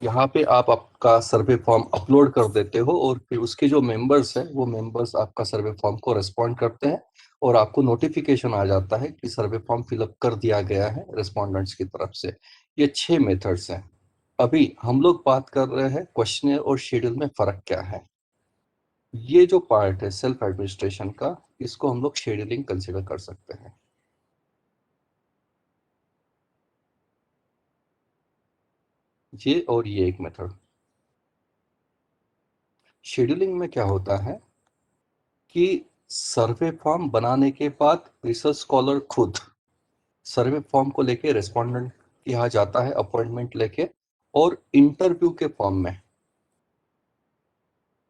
S1: यहाँ पे आप आपका सर्वे फॉर्म अपलोड कर देते हो और फिर उसके जो मेंबर्स हैं वो मेंबर्स आपका सर्वे फॉर्म को रिस्पॉन्ड करते हैं और आपको नोटिफिकेशन आ जाता है कि सर्वे फॉर्म फिलअप कर दिया गया है रिस्पॉन्डेंट्स की तरफ से। ये 6 मेथड्स हैं। अभी हम लोग बात कर रहे हैं क्वेश्चनियर और शेड्यूल में फर्क क्या है। ये जो पार्ट है सेल्फ एडमिनिस्ट्रेशन का, इसको हम लोग शेड्यूलिंग कंसिडर कर सकते हैं। ये और ये एक मेथड। शेड्यूलिंग में क्या होता है कि सर्वे फॉर्म बनाने के बाद रिसर्च स्कॉलर खुद सर्वे फॉर्म को लेके रेस्पोंडेंट के यहाँ जाता है अपॉइंटमेंट लेके, और इंटरव्यू के फॉर्म में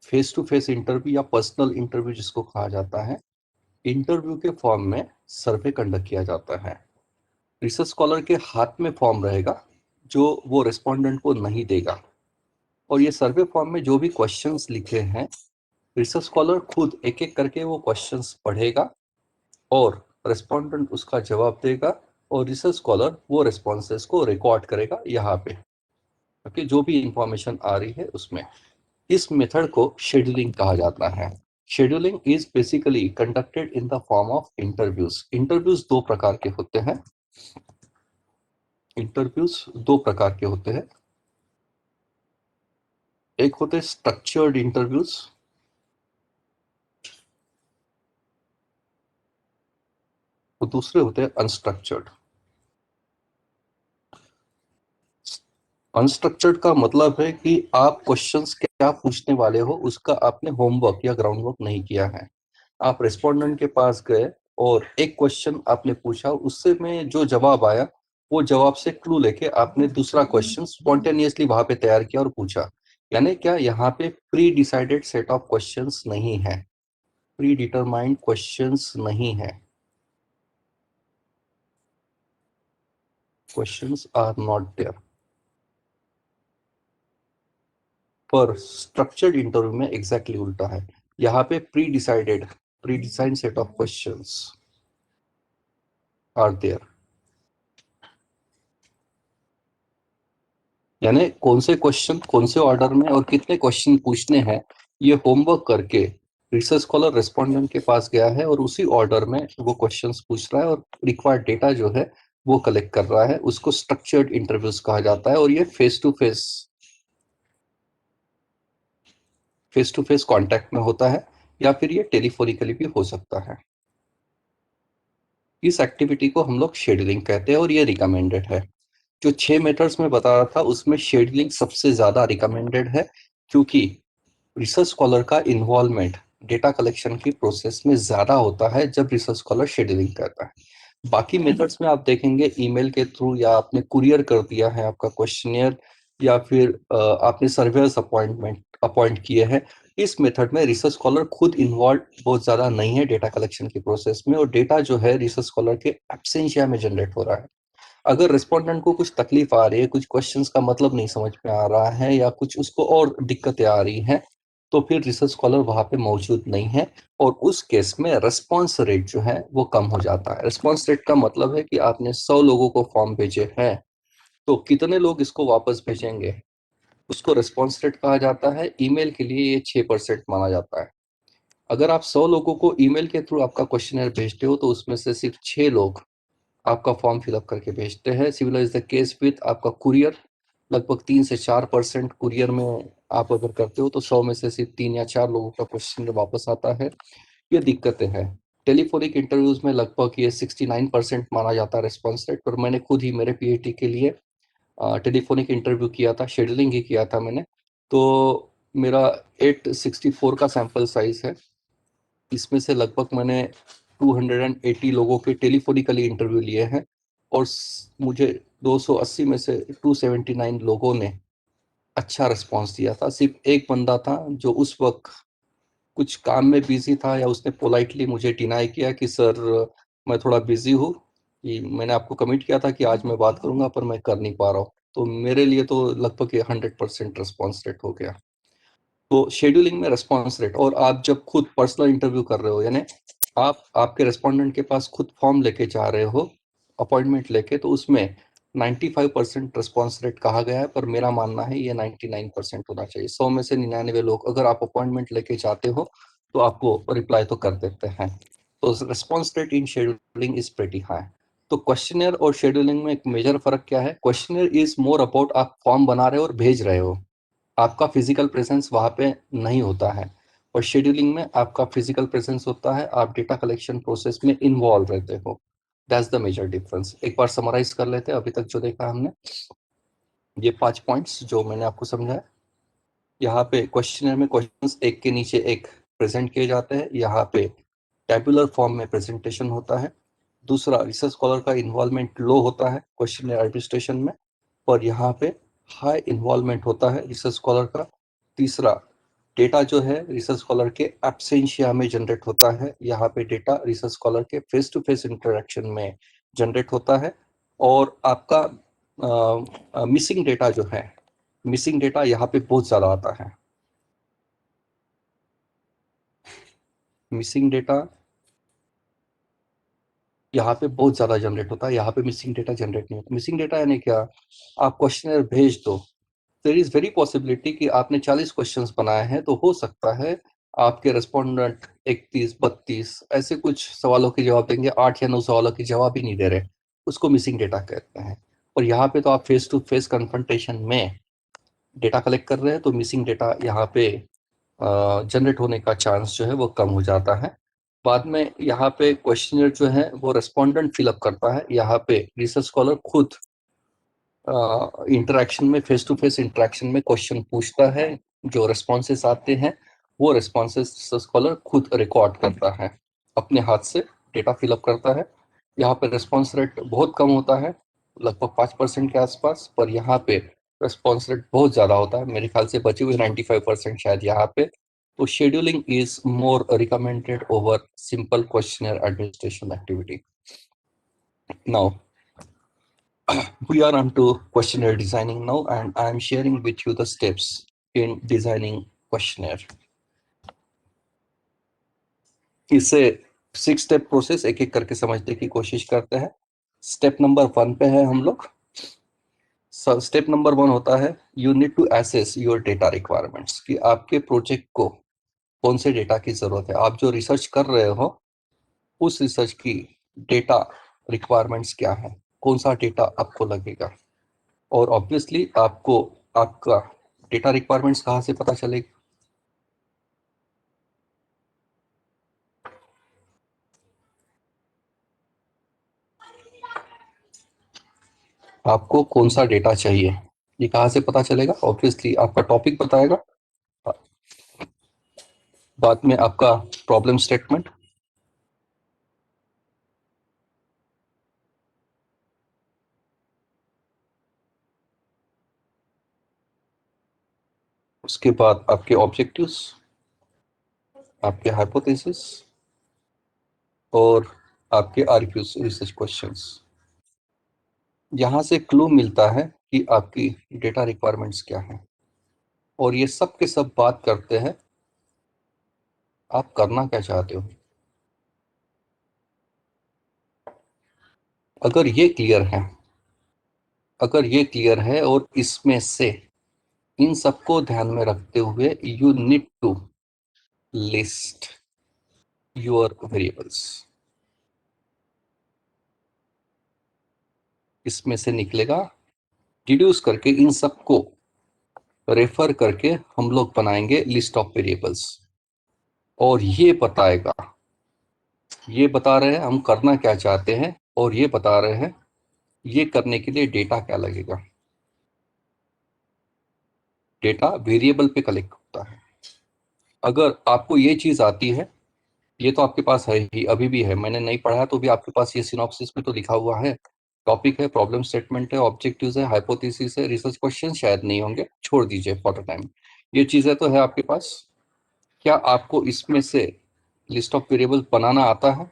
S1: फेस टू फेस इंटरव्यू या पर्सनल इंटरव्यू जिसको कहा जाता है, इंटरव्यू के फॉर्म में सर्वे कंडक्ट किया जाता है। रिसर्च स्कॉलर के हाथ में फॉर्म रहेगा जो वो रेस्पोंडेंट को नहीं देगा, और ये सर्वे फॉर्म में जो भी क्वेश्चंस लिखे हैं रिसर्च स्कॉलर खुद एक एक करके वो क्वेश्चंस पढ़ेगा और रेस्पोंडेंट उसका जवाब देगा, और रिसर्च स्कॉलर वो रेस्पॉन्सेस को रिकॉर्ड करेगा यहाँ पे, ओके, जो भी इंफॉर्मेशन आ रही है उसमें। इस मेथड को शेड्यूलिंग कहा जाता है। Scheduling is basically conducted in the form of interviews. Interviews दो प्रकार के होते हैं। इंटरव्यूज दो प्रकार के होते हैं। एक होते हैं स्ट्रक्चर्ड इंटरव्यूज, और दूसरे होते हैं अनस्ट्रक्चर्ड। अनस्ट्रक्चर्ड का मतलब है कि आप क्वेश्चंस क्या पूछने वाले हो उसका आपने होमवर्क या ग्राउंड वर्क नहीं किया है। आप रेस्पोंडेंट के पास गए और एक क्वेश्चन आपने पूछा, उससे में जो जवाब आया वो जवाब से क्लू लेके आपने दूसरा क्वेश्चन स्पॉन्टेनियसली वहां पे तैयार किया और पूछा। यानी क्या यहाँ पे pre decided set of questions नहीं है, प्री डिटरमाइंड क्वेश्चंस नहीं है, क्वेश्चंस आर नॉट देयर। पर स्ट्रक्चर्ड इंटरव्यू में एग्जैक्टली उल्टा है। यहाँ पे pre decide set of questions are there. यानी कौन से क्वेश्चन कौन से ऑर्डर में और कितने क्वेश्चन पूछने हैं, ये होमवर्क करके रिसर्च स्कॉलर रेस्पोंडेंट के पास गया है और उसी ऑर्डर में वो क्वेश्चंस पूछ रहा है और रिक्वायर्ड डेटा जो है वो कलेक्ट कर रहा है। उसको स्ट्रक्चर्ड इंटरव्यूज कहा जाता है, और ये फेस टू फेस कॉन्टैक्ट में होता है, या फिर ये टेलीफोनिकली भी हो सकता है। इस एक्टिविटी को हम लोग शेड्यूलिंग कहते हैं और ये रिकमेंडेड है। जो 6 मेथड्स में बता रहा था उसमें शेड्यूलिंग सबसे ज्यादा रिकमेंडेड है, क्योंकि रिसर्च स्कॉलर का इन्वॉल्वमेंट डेटा कलेक्शन की प्रोसेस में ज्यादा होता है जब रिसर्च स्कॉलर शेड्यूलिंग करता है। बाकी मेथड्स में आप देखेंगे ईमेल के थ्रू, या आपने कुरियर कर दिया है आपका क्वेश्चनियर, या फिर आपने सर्वेयर्स अपॉइंट किए हैं। इस मेथड में रिसर्च स्कॉलर खुद इन्वॉल्व बहुत ज्यादा नहीं है डेटा कलेक्शन की प्रोसेस में, और डेटा जो है रिसर्च स्कॉलर के एब्सेंशिया में जनरेट हो रहा है। अगर रिस्पोंडेंट को कुछ तकलीफ आ रही है, कुछ क्वेश्चंस का मतलब नहीं समझ में आ रहा है, या कुछ उसको और दिक्कतें आ रही हैं, तो फिर रिसर्च स्कॉलर वहां पे मौजूद नहीं है, और उस केस में रेस्पॉन्स रेट जो है वो कम हो जाता है। रेस्पॉन्स रेट का मतलब है कि आपने 100 लोगों को फॉर्म भेजे हैं, तो कितने लोग इसको वापस भेजेंगे, उसको रेस्पॉन्स रेट कहा जाता है। ईमेल के लिए ये 6% माना जाता है। अगर आप 100 लोगों को ईमेल के थ्रू आपका क्वेश्चन भेजते हो तो उसमें से सिर्फ 6 लोग आपका फॉर्म फिलअप करके भेजते हैं। Similar is the case with आपका कुरियर। लगभग 3 से 4% कुरियर में आप अगर करते हो तो 100 में से सिर्फ 3 या 4 लोगों का क्वेश्चन वापस आता है। ये दिक्कतें हैं। टेलीफोनिक इंटरव्यूज में लगभग ये 69% माना जाता है रिस्पॉन्स रेट। पर मैंने खुद ही मेरे पीएचडी के लिए टेलीफोनिक इंटरव्यू किया था, शेड्यूलिंग ही किया था मैंने। तो मेरा 864 का सैंपल साइज है। इसमें से लगभग मैंने 280 लोगों के टेलीफोनिकली इंटरव्यू लिए हैं, और मुझे 280 में से 279 लोगों ने अच्छा रिस्पांस दिया था। सिर्फ एक बंदा था जो उस वक्त कुछ काम में बिजी था, या उसने पोलाइटली मुझे डिनाई किया कि सर मैं थोड़ा बिजी हूँ, कि मैंने आपको कमिट किया था कि आज मैं बात करूंगा पर मैं कर नहीं पा रहा हूँ। तो मेरे लिए तो लगभग 100% रिस्पॉन्स रेट हो गया। तो शेड्यूलिंग में रिस्पॉन्स रेट, और आप जब खुद पर्सनल इंटरव्यू कर रहे हो, यानी आप आपके रेस्पोंडेंट के पास खुद फॉर्म लेके जा रहे हो अपॉइंटमेंट लेके, तो उसमें 95% रिस्पॉन्स रेट कहा गया है, पर मेरा मानना है ये 99% होना चाहिए। 100 में से 99 लोग अगर आप अपॉइंटमेंट लेके जाते हो तो आपको रिप्लाई तो कर देते हैं। तो response rate in scheduling is pretty high. तो क्वेश्चनर और शेड्यूलिंग में एक मेजर फर्क क्या है? क्वेश्चनर इज मोर अबाउट आप फॉर्म बना रहे हो और भेज रहे हो, आपका फिजिकल प्रेजेंस वहां पे नहीं होता है। और शेड्यूलिंग में आपका फिजिकल प्रेजेंस होता है, आप डेटा कलेक्शन प्रोसेस में इन्वॉल्व रहते हो। That's the major difference. एक बार समराइज कर लेते हैं अभी तक जो देखा हमने, ये 5 पॉइंट्स जो मैंने आपको समझाया। यहाँ पे क्वेश्चनर में क्वेश्चंस एक के नीचे एक प्रेजेंट किए जाते हैं, यहाँ पे टेबुलर फॉर्म में प्रेजेंटेशन होता है। दूसरा, रिसर्च स्कॉलर का इन्वॉल्वमेंट लो होता है क्वेश्चनर एडमिनिस्ट्रेशन में, और यहाँ पे हाई इन्वॉल्वमेंट होता है रिसर्च स्कॉलर का। तीसरा, डेटा जो है रिसर्च स्कॉलर के एब्सेंशिया में जनरेट होता है, यहाँ पे डेटा रिसर्च स्कॉलर के फेस टू फेस इंटरेक्शन में जनरेट होता है। और आपका मिसिंग डेटा जो है, मिसिंग डेटा यहाँ पे बहुत ज़्यादा आता है। मिसिंग डेटा यहाँ पे बहुत ज़्यादा जनरेट होता है, यहाँ पे मिसिंग डेटा जनरेट नहीं होता। मिसिंग डेटा यानी क्या? आप क्वेश्चनर भेज दो, देयर इज वेरी पॉसिबिलिटी कि आपने 40 क्वेश्चंस बनाए हैं, तो हो सकता है आपके रेस्पोंडेंट 31 32 ऐसे कुछ सवालों के जवाब देंगे, 8 या 9 सवालों के जवाब ही नहीं दे रहे, उसको मिसिंग डेटा कहते हैं। और यहाँ पे तो आप फेस टू फेस कन्फ्रंटेशन में डेटा कलेक्ट कर रहे हैं, तो मिसिंग डेटा यहाँ पे जनरेट होने का चांस जो है वो कम हो जाता है। बाद में यहाँ पे क्वेश्चनर जो है वो रेस्पोंडेंट फिलअप करता है, यहाँ पे रिसर्च स्कॉलर खुद इंटरेक्शन में, फेस टू फेस इंटरेक्शन में क्वेश्चन पूछता है, जो रिस्पॉन्सेस आते हैं वो रिस्पॉन्सेस स्कॉलर खुद रिकॉर्ड करता है, अपने हाथ से डेटा फिलअप करता है। यहाँ पे रिस्पॉन्स रेट बहुत कम होता है, लगभग 5% के आसपास, पर यहाँ पे रिस्पॉन्स रेट बहुत ज़्यादा होता है, मेरे ख्याल से बचे हुए 95% शायद यहाँ पे। तो scheduling is more recommended over simple questionnaire administration activity. Now we are on to questionnaire designing now, and I am sharing with you the steps in designing questionnaire. इसे 6 स्टेप प्रोसेस एक एक करके समझने की कोशिश करते हैं। स्टेप नंबर 1 पे है हम लोग। स्टेप नंबर 1 होता है, you need to assess your data requirements, कि आपके प्रोजेक्ट को कौन से डेटा की जरूरत है। आप जो रिसर्च कर रहे हो उस रिसर्च की डेटा रिक्वायरमेंट्स क्या है, कौन सा डेटा आपको लगेगा। और ऑब्वियसली आपको आपका डेटा रिक्वायरमेंट्स कहाँ से पता चलेगा? आपको कौन सा डेटा चाहिए ये कहाँ से पता चलेगा? ऑब्वियसली आपका टॉपिक बताएगा, बाद में आपका प्रॉब्लम स्टेटमेंट, उसके बाद आपके ऑब्जेक्टिव्स, आपके हाइपोथेसिस, और आपके आरक्यूज, रिसर्च क्वेश्चंस। यहाँ से क्लू मिलता है कि आपकी डेटा रिक्वायरमेंट्स क्या है, और ये सब के सब बात करते हैं आप करना क्या चाहते हो। अगर ये क्लियर है, अगर ये क्लियर है और इसमें से इन सबको ध्यान में रखते हुए you need to list your variables, इसमें से निकलेगा, डिड्यूस करके इन सबको रेफर करके हम लोग बनाएंगे लिस्ट ऑफ वेरिएबल्स। और ये बताएगा, ये बता रहे हैं हम करना क्या चाहते हैं, और ये बता रहे हैं ये करने के लिए डेटा क्या लगेगा। डेटा वेरिएबल पे कलेक्ट होता है। अगर आपको ये चीज आती है, ये तो आपके पास है ही, अभी भी है, मैंने नहीं पढ़ा तो भी आपके पास ये सिनॉप्सिस में तो लिखा हुआ है। टॉपिक है, प्रॉब्लम स्टेटमेंट है, ऑब्जेक्टिव्स है, हाइपोथेसिस है, रिसर्च क्वेश्चन शायद नहीं होंगे, छोड़ दीजिए फॉर द टाइम। ये चीजें तो है आपके पास। क्या आपको इसमें से लिस्ट ऑफ वेरिएबल बनाना आता है?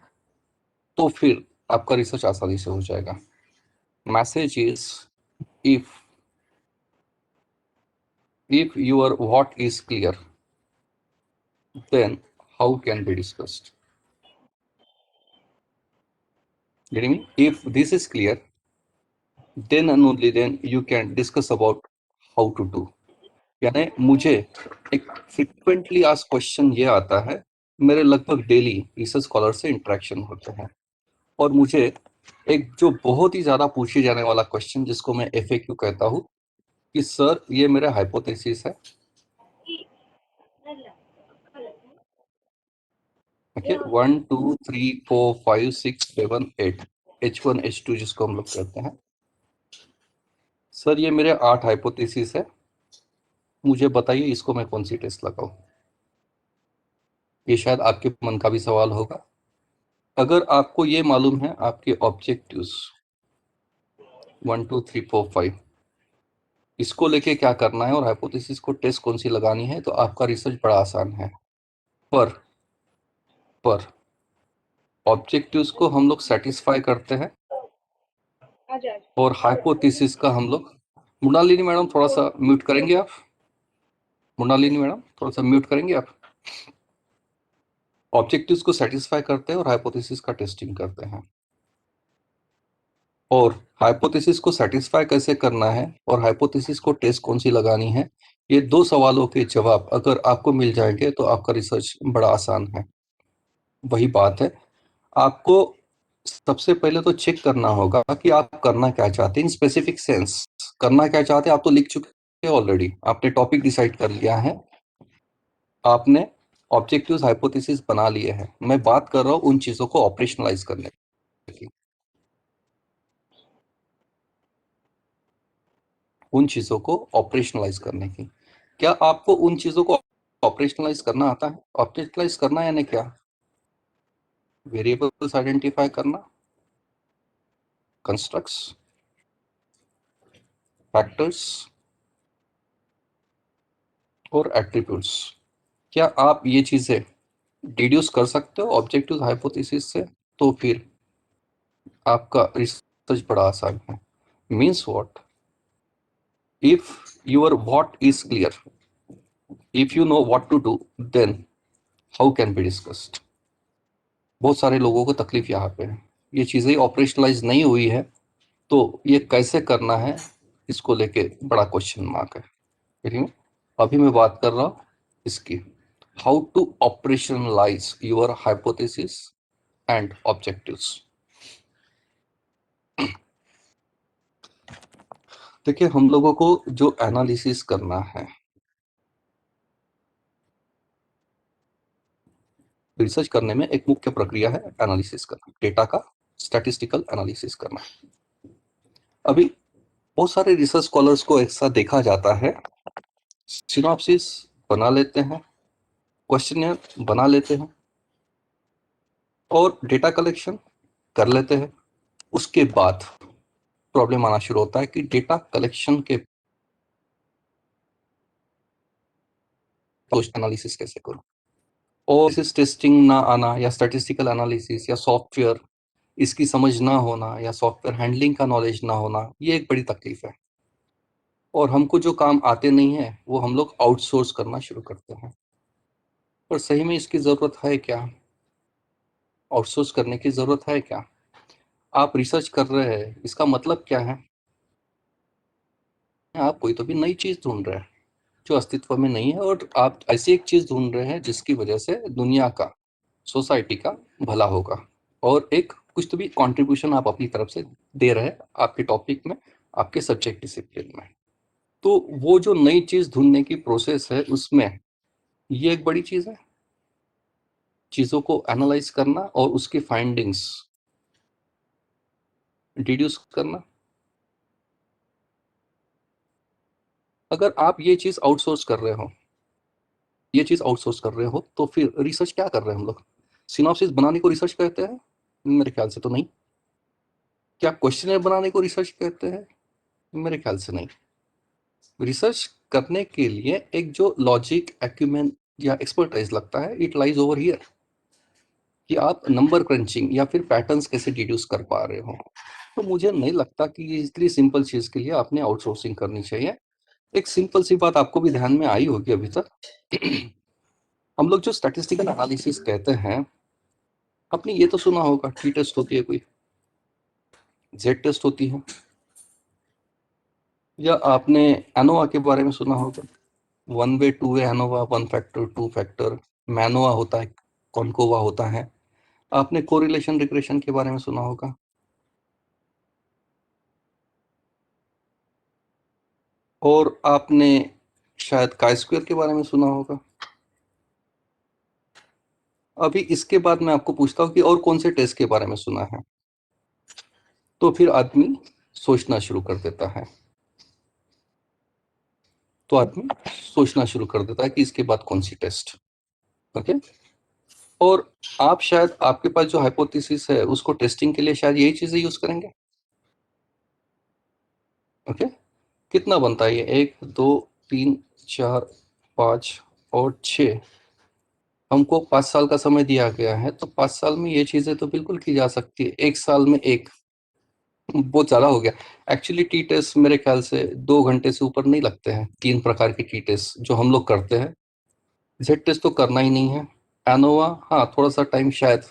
S1: तो फिर आपका रिसर्च आसानी से हो जाएगा। Message is, if If your what is clear, then how can be discussed? Getting me? If this is clear, then and only then you can discuss about how to do. यानी मुझे एक frequently asked question ये आता है, मेरे लगभग daily research scholar से interaction होते हैं, और मुझे एक जो बहुत ही ज्यादा पूछे जाने वाला क्वेश्चन जिसको मैं एफएक्यू कहता हूँ कि सर ये मेरा हाइपोथेसिस है, ओके, 1 2 3 4 5 6 7 8 H1 H2 जिसको हम लोग कहते हैं, सर ये मेरे 8 हाइपोथेसिस है, मुझे बताइए इसको मैं कौन सी टेस्ट लगाऊं। ये शायद आपके मन का भी सवाल होगा। अगर आपको ये मालूम है आपके ऑब्जेक्टिव्स 1 2 3 4 5 इसको लेके क्या करना है और हाइपोथेसिस को टेस्ट कौन सी लगानी है, तो आपका रिसर्च बड़ा आसान है। पर पर ऑब्जेक्टिव्स को हम लोग सेटिस्फाई करते हैं और हाइपोथेसिस का हम लोग, मृणालिनी मैडम थोड़ा सा म्यूट करेंगे आप, मृणालिनी मैडम थोड़ा सा म्यूट करेंगे आप। ऑब्जेक्टिव्स को सेटिस्फाई करते हैं और हाइपोथेसिस का टेस्टिंग करते हैं। और हाइपोथेसिस को सेटिस्फाई कैसे करना है और हाइपोथेसिस को टेस्ट कौन सी लगानी है, ये दो सवालों के जवाब अगर आपको मिल जाएंगे तो आपका रिसर्च बड़ा आसान है। वही बात है, आपको सबसे पहले तो चेक करना होगा कि आप करना क्या चाहते हैं इन स्पेसिफिक सेंस। करना क्या चाहते हैं आप तो लिख चुके हैं ऑलरेडी, आपने टॉपिक डिसाइड कर लिया है, आपने ऑब्जेक्टिव्स हाइपोथेसिस बना लिए हैं। मैं बात कर रहा हूँ उन चीजों को ऑपरेशनलाइज करने की, उन चीजों को ऑपरेशनलाइज करने की। क्या आपको उन चीजों को ऑपरेशनलाइज करना आता है? ऑपरेशनलाइज करना यानी क्या? वेरिएबल्स आइडेंटिफाई करना, कंस्ट्रक्ट्स, फैक्टर्स और एट्रीब्यूट्स। क्या आप ये चीजें डिड्यूस कर सकते हो ऑब्जेक्टिव हाइपोथेसिस से? तो फिर आपका रिसर्च बड़ा आसान है। Means what? If your what is clear, if you know what to do, then how can be discussed. बहुत सारे लोगों को तकलीफ यहाँ पे है, ये चीजें ऑपरेशनलाइज नहीं हुई है, तो ये कैसे करना है इसको लेके बड़ा क्वेश्चन मार्क है। ठीक है? अभी मैं बात कर रहा हूँ इसकी, how to operationalise your hypothesis and objectives. देखिए हम लोगों को जो एनालिसिस करना है, रिसर्च करने में एक मुख्य प्रक्रिया है एनालिसिस करना, डेटा का स्टैटिस्टिकल एनालिसिस करना। अभी बहुत सारे रिसर्च स्कॉलर्स को एक साथ देखा जाता है, सिनॉप्सिस बना लेते हैं, क्वेश्चनियर बना लेते हैं और डेटा कलेक्शन कर लेते हैं। उसके बाद प्रॉब्लम आना शुरू होता है कि डेटा कलेक्शन के पोस्ट एनालिसिस कैसे करूं, और इस टेस्टिंग ना आना या स्टैटिस्टिकल एनालिसिस या सॉफ्टवेयर इसकी समझ ना होना या सॉफ्टवेयर हैंडलिंग का नॉलेज ना होना, ये एक बड़ी तकलीफ है। और हमको जो काम आते नहीं है वो हम लोग आउटसोर्स करना शुरू करते हैं। पर सही में इसकी जरूरत है क्या? आउटसोर्स करने की जरूरत है क्या? आप रिसर्च कर रहे हैं, इसका मतलब क्या है? आप कोई तो भी नई चीज ढूंढ रहे हैं जो अस्तित्व में नहीं है, और आप ऐसी एक चीज ढूंढ रहे हैं जिसकी वजह से दुनिया का, सोसाइटी का भला होगा, और एक कुछ तो भी कंट्रीब्यूशन आप अपनी तरफ से दे रहे हैं आपके टॉपिक में, आपके सब्जेक्ट डिसिप्लिन में। तो वो जो नई चीज ढूंढने की प्रोसेस है उसमें ये एक बड़ी चीज है, चीजों को एनालाइज करना और उसकी फाइंडिंग्स डिड्यूस करना। अगर आप ये चीज आउटसोर्स कर रहे हो, ये चीज आउटसोर्स कर रहे हो, तो फिर रिसर्च क्या कर रहे हैं हम लोग? सिनॉप्सिस बनाने को रिसर्च कहते हैं? मेरे ख्याल से तो नहीं। क्या क्वेश्चनर बनाने को रिसर्च कहते हैं? मेरे ख्याल से नहीं। रिसर्च करने के लिए एक जो लॉजिक एक्यूमेन या एक्सपर्टाइज लगता है, इट लाइज ओवर हियर, कि आप नंबर क्रंचिंग या फिर पैटर्न्स कैसे डिड्यूस कर पा रहे हो। तो मुझे नहीं लगता कि ये इतनी सिंपल चीज के लिए आपने आउटसोर्सिंग करनी चाहिए। एक सिंपल सी बात आपको भी ध्यान में आई होगी अभी तक। हम लोग जो स्टैटिस्टिकल एनालिसिस कहते हैं, आपने ये तो सुना होगा टी टेस्ट होती है कोई, जेड टेस्ट होती है, या आपने एनोवा के बारे में सुना होगा, one way two way ANOVA, one factor two factor, MANOVA होता है, कॉन्कोवा होता है। आपने कोरिलेशन रिग्रेशन के बारे में सुना होगा, और आपने शायद काई स्क्वायर के बारे में सुना होगा। अभी इसके बाद मैं आपको पूछता हूँ कि और कौन से टेस्ट के बारे में सुना है, तो फिर आदमी सोचना शुरू कर देता है। तो आदमी सोचना शुरू कर देता है कि इसके बाद कौन सी टेस्ट। ओके, और आप शायद, आपके पास जो हाइपोथेसिस है उसको टेस्टिंग के लिए शायद यही चीजें यूज करेंगे। ओके, कितना बनता है ये, 1 2 3 4 5 और 6। हमको 5 साल का समय दिया गया है, तो 5 साल में ये चीजें तो बिल्कुल की जा सकती है। 1 साल में एक, बहुत ज्यादा हो गया। एक्चुअली टी टेस्ट मेरे ख्याल से 2 घंटे से ऊपर नहीं लगते हैं, 3 प्रकार के टी टेस्ट जो हम लोग करते हैं। जेड टेस्ट तो करना ही नहीं है। एनोवा, हाँ थोड़ा सा टाइम शायद,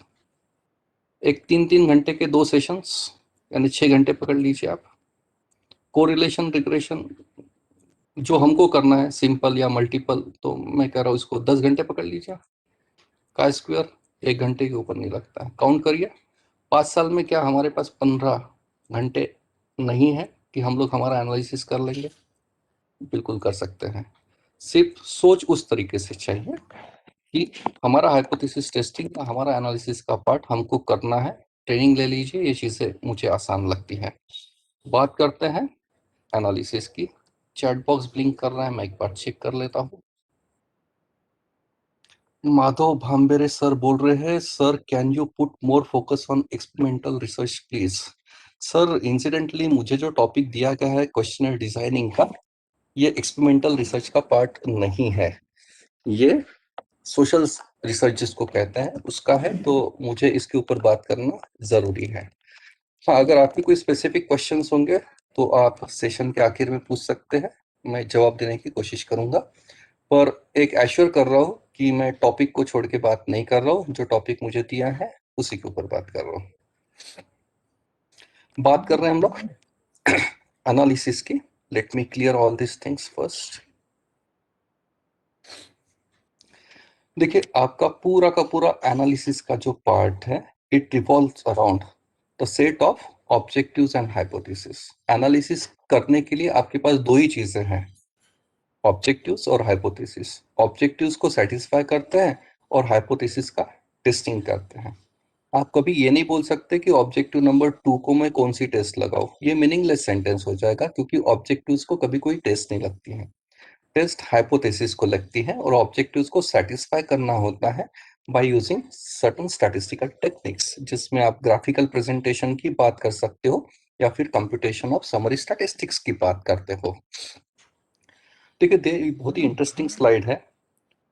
S1: एक 3 3 घंटे के 2 सेशंस, यानी 6 घंटे पकड़ लीजिए आप। कोरिलेशन रिग्रेशन जो हमको करना है, सिंपल या मल्टीपल, तो मैं कह रहा हूँ इसको 10 घंटे पकड़ लीजिए। का स्क्वायर 1 घंटे के ऊपर नहीं लगता है, काउंट करिए। 5 साल में क्या हमारे पास 15 घंटे नहीं है कि हम लोग हमारा एनालिसिस कर लेंगे? बिल्कुल कर सकते हैं। सिर्फ सोच उस तरीके से चाहिए कि हमारा हाइपोथेसिस टेस्टिंग का, हमारा एनालिसिस का पार्ट हमको करना है। ट्रेनिंग ले लीजिए, ये चीज़ें मुझे आसान लगती हैं। बात करते हैं एनालिसिस की। चैट बॉक्स ब्लिंक कर रहा है, मैं एक बार चेक कर लेता हूँ। माधव भाम्बेरे सर बोल रहे हैं, sir can you put more focus on experimental research please. Sir incidentally मुझे जो टॉपिक दिया गया है क्वेश्चनर डिजाइनिंग का, ये एक्सपेरिमेंटल रिसर्च का पार्ट नहीं है, ये सोशल रिसर्च जिसको कहते हैं उसका है, तो मुझे इसके ऊपर बात करना जरूरी है। हाँ, अगर आपके कोई स्पेसिफिक क्वेश्चंस होंगे तो आप सेशन के आखिर में पूछ सकते हैं, मैं जवाब देने की कोशिश करूंगा। पर एक एश्योर कर रहा हूँ कि मैं टॉपिक को छोड़ के बात नहीं कर रहा हूँ, जो टॉपिक मुझे दिया है उसी के ऊपर बात कर रहा हूँ। बात कर रहे हैं हम लोग एनालिसिस की। Let me clear all this things first. देखिए, आपका पूरा का पूरा एनालिसिस का जो पार्ट है, it revolves around the set of objectives and hypothesis. Analysis करने के लिए आपके पास दो ही चीजें हैं, ऑब्जेक्टिव्स और हाइपोथेसिस। ऑब्जेक्टिव्स को सेटिस्फाई करते हैं और हाइपोथेसिस का टेस्टिंग करते हैं। आप कभी ये नहीं बोल सकते कि ऑब्जेक्टिव नंबर 2 को मैं कौन सी टेस्ट लगाऊं, ये मीनिंगलेस सेंटेंस हो जाएगा, क्योंकि ऑब्जेक्टिव्स को कभी कोई टेस्ट नहीं लगती है। टेस्ट हाइपोथेसिस को लगती है, और ऑब्जेक्टिव्स को सेटिस्फाई करना होता है by using certain statistical techniques, जिसमें आप ग्राफिकल प्रेजेंटेशन की बात कर सकते हो या फिर कंप्यूटेशन ऑफ समरी स्टैटिस्टिक्स की बात करते हो। देखिए, बहुत ही इंटरेस्टिंग स्लाइड है।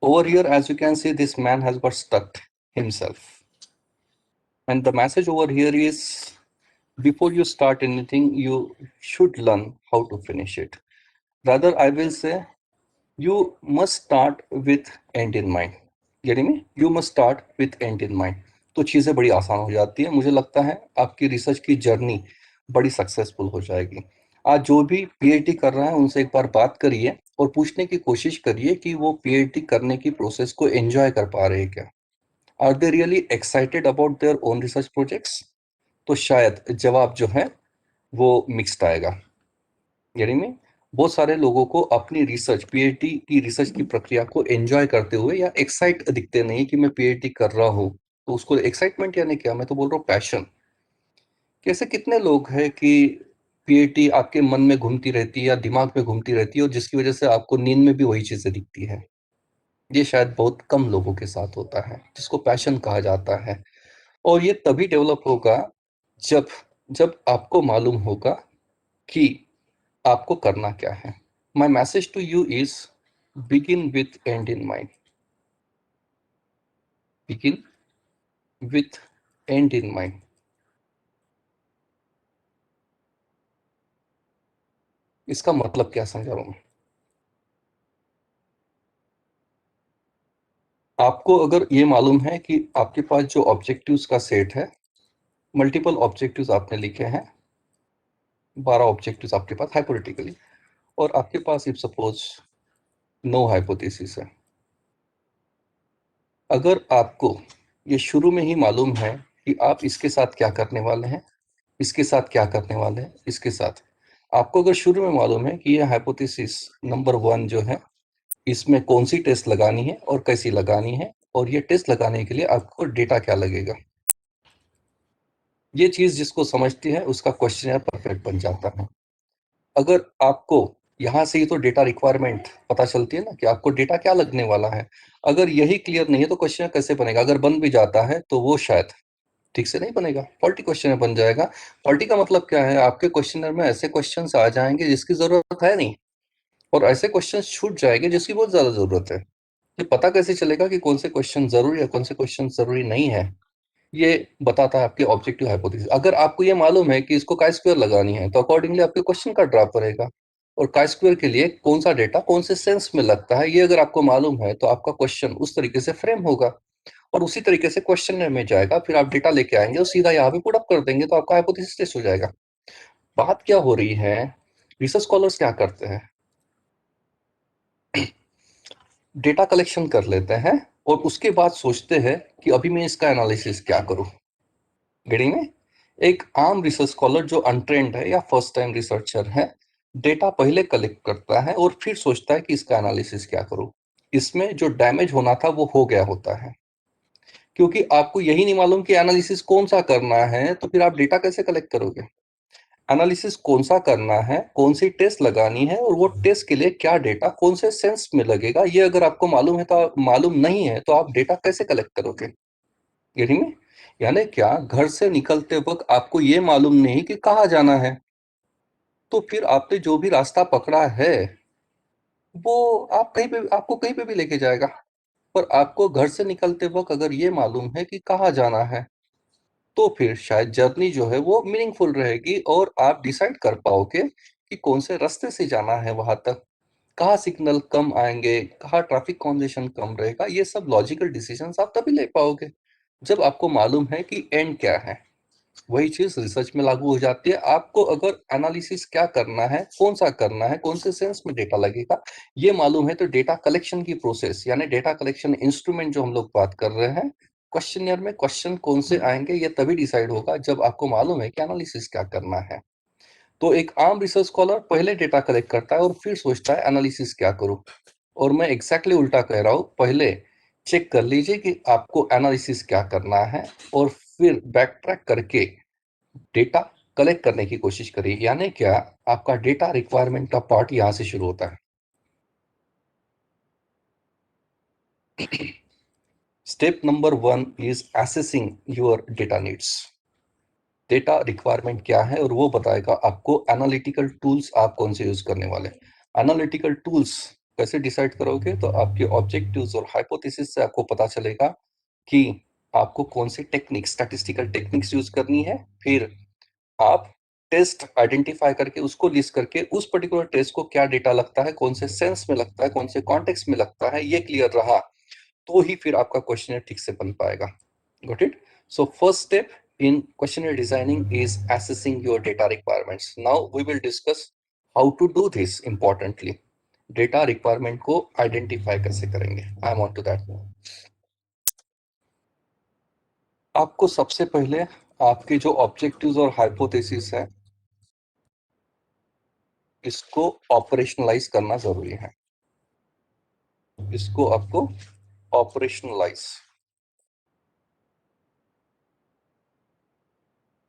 S1: Over here as you can see, this man has got stuck himself, and the message over here is, before you start anything you should learn how to finish it. Rather, I will say, you must start with end in mind। यानी में you must start with end in mind, तो चीज़ें बड़ी आसान हो जाती है। मुझे लगता है आपकी रिसर्च की जर्नी बड़ी सक्सेसफुल हो जाएगी। आज जो भी पीएचडी कर रहा है उनसे एक बार बात करिए और पूछने की कोशिश करिए कि वो पीएचडी करने की प्रोसेस को एंजॉय कर पा रहे हैं क्या। Are they really excited about their own research projects? तो शायद जवाब जो है वो मिक्स्ड आएगा। यानी में बहुत सारे लोगों को अपनी रिसर्च, पीएचडी की रिसर्च की प्रक्रिया को एंजॉय करते हुए या एक्साइट दिखते नहीं कि मैं पीएचडी कर रहा हूँ, तो उसको एक्साइटमेंट यानी क्या, मैं तो बोल रहा हूँ पैशन। कैसे कितने लोग हैं कि पीएचडी आपके मन में घूमती रहती है या दिमाग में घूमती रहती है, और जिसकी वजह से आपको नींद में भी वही चीजें दिखती है। ये शायद बहुत कम लोगों के साथ होता है, जिसको पैशन कहा जाता है। और ये तभी डेवलप होगा जब जब आपको मालूम होगा कि आपको करना क्या है। My message to you is, begin with end in mind. Begin with end in mind. इसका मतलब क्या समझा मैं? आपको अगर ये मालूम है कि आपके पास जो ऑब्जेक्टिव्स का सेट है, मल्टीपल ऑब्जेक्टिव्स आपने लिखे हैं, 12 ऑब्जेक्टिव्स आपके पास हाइपोथेटिकली, और आपके पास इफ सपोज नो हाइपोथेसिस है। अगर आपको ये शुरू में ही मालूम है कि आप इसके साथ क्या करने वाले हैं, इसके साथ क्या करने वाले हैं, इसके साथ, आपको अगर शुरू में मालूम है कि ये हाइपोथेसिस नंबर 1 जो है, इसमें कौन सी टेस्ट लगानी है और कैसी लगानी है, और ये टेस्ट लगाने के लिए आपको डेटा क्या लगेगा, ये चीज जिसको समझती है उसका क्वेश्चन परफेक्ट बन जाता है। अगर आपको यहाँ से ही तो डेटा रिक्वायरमेंट पता चलती है ना कि आपको डेटा क्या लगने वाला है, अगर यही क्लियर नहीं है तो क्वेश्चन कैसे बनेगा, अगर बन भी जाता है तो वो शायद ठीक से नहीं बनेगा, फॉल्टी क्वेश्चन बन जाएगा। फॉल्टी का मतलब क्या है, आपके क्वेश्चनर में ऐसे क्वेश्चंस आ जाएंगे जिसकी जरूरत है नहीं, और ऐसे क्वेश्चंस छूट जाएंगे जिसकी बहुत ज्यादा जरूरत है। ये पता कैसे चलेगा कि कौन से क्वेश्चन जरूरी है, कौन से क्वेश्चन जरूरी नहीं है, ये बताता है आपके ऑब्जेक्टिव हाइपोथेसिस। अगर आपको ये मालूम है कि इसको काय स्क्वायर लगानी है तो अकॉर्डिंगली आपके क्वेश्चन का ड्राफ्ट रहेगा, और काय स्क्वायर के लिए कौन सा डेटा कौन से सेंस में लगता है ये अगर आपको मालूम है तो आपका क्वेश्चन उस तरीके से फ्रेम होगा, और उसी तरीके से क्वेश्चन में जाएगा, फिर आप डेटा लेके आएंगे और सीधा यहाँ पे पुट अप कर देंगे तो आपका हाइपोथेसिस टेस्ट हो जाएगा। बात क्या हो रही है, रिसर्च स्कॉलर्स क्या करते हैं, डेटा कलेक्शन कर लेते हैं और उसके बाद सोचते हैं कि अभी मैं इसका एनालिसिस क्या करूं। गेटिंग में, एक आम रिसर्च स्कॉलर जो अनट्रेंड है या फर्स्ट टाइम रिसर्चर है, डेटा पहले कलेक्ट करता है और फिर सोचता है कि इसका एनालिसिस क्या करूं। इसमें जो डैमेज होना था वो हो गया होता है, क्योंकि आपको यही नहीं मालूम कि एनालिसिस कौन सा करना है, तो फिर आप डेटा कैसे कलेक्ट करोगे। एनालिसिस कौन सा करना है, कौन सी टेस्ट लगानी है, और वो टेस्ट के लिए क्या डेटा कौन से सेंस में लगेगा, ये अगर आपको मालूम है तो, मालूम नहीं है तो आप डेटा कैसे कलेक्ट करोगे। यही में, यानी क्या, घर से निकलते वक्त आपको ये मालूम नहीं कि कहाँ जाना है, तो फिर आपने जो भी रास्ता पकड़ा है वो आप कहीं पे, आपको कहीं पे भी लेके जाएगा। पर आपको घर से निकलते वक्त अगर ये मालूम है कि कहाँ जाना है, तो फिर शायद जर्नी जो है वो मीनिंगफुल रहेगी, और आप डिसाइड कर पाओगे कि कौन से रास्ते से जाना है वहां तक, कहाँ सिग्नल कम आएंगे, कहाँ ट्रैफिक कॉन्जेशन कम रहेगा। ये सब लॉजिकल डिसीजंस आप तभी ले पाओगे जब आपको मालूम है कि एंड क्या है। वही चीज रिसर्च में लागू हो जाती है। आपको अगर एनालिसिस क्या करना है, कौन सा करना है, कौन से सेंस में डेटा लगेगा, ये मालूम है तो डेटा कलेक्शन की प्रोसेस, यानी डेटा कलेक्शन इंस्ट्रूमेंट जो हम लोग बात कर रहे हैं, क्वेश्चनियर में क्वेश्चन कौन से आएंगे ये तभी डिसाइड होगा जब आपको मालूम है कि एनालिसिस क्या करना है। तो एक आम रिसर्च स्कॉलर पहले डेटा कलेक्ट करता है और फिर सोचता है एनालिसिस क्या करूं, और मैं एग्जैक्टली उल्टा कह रहा हूं, पहले चेक कर लीजिए कि आपको एनालिसिस क्या करना है, और फिर बैक ट्रैक करके डेटा कलेक्ट करने की कोशिश करिए। यानी क्या, आपका डेटा रिक्वायरमेंट का पार्ट यहां से शुरू होता है। Step number 1 is assessing your data needs. Data requirement क्या है और वो बताएगा आपको एनालिटिकल टूल्स आप कौन से यूज करने वाले हैं। एनालिटिकल टूल्स कैसे डिसाइड करोगे, तो आपके ऑब्जेक्टिव्स और हाइपोथेसिस से आपको पता चलेगा कि आपको कौन सी टेक्निक, स्टैटिस्टिकल टेक्निक्स यूज करनी है। फिर आप टेस्ट आइडेंटिफाई करके उसको लिस्ट करके उस पर्टिकुलर टेस्ट को क्या डेटा लगता है, कौन से सेंस में लगता है, कौन से कॉन्टेक्स्ट में लगता है, ये क्लियर रहा तो ही फिर आपका क्वेश्चनर ठीक से बन पाएगा। Got it. So first step in questionnaire designing is assessing your data requirements. Now we will discuss how to do this importantly. Data requirement को आइडेंटिफाई कैसे करेंगे, I am on to that. आपको सबसे पहले आपके जो ऑब्जेक्टिव्स और hypothesis है इसको ऑपरेशनलाइज करना जरूरी है। इसको आपको ऑपरेशनलाइज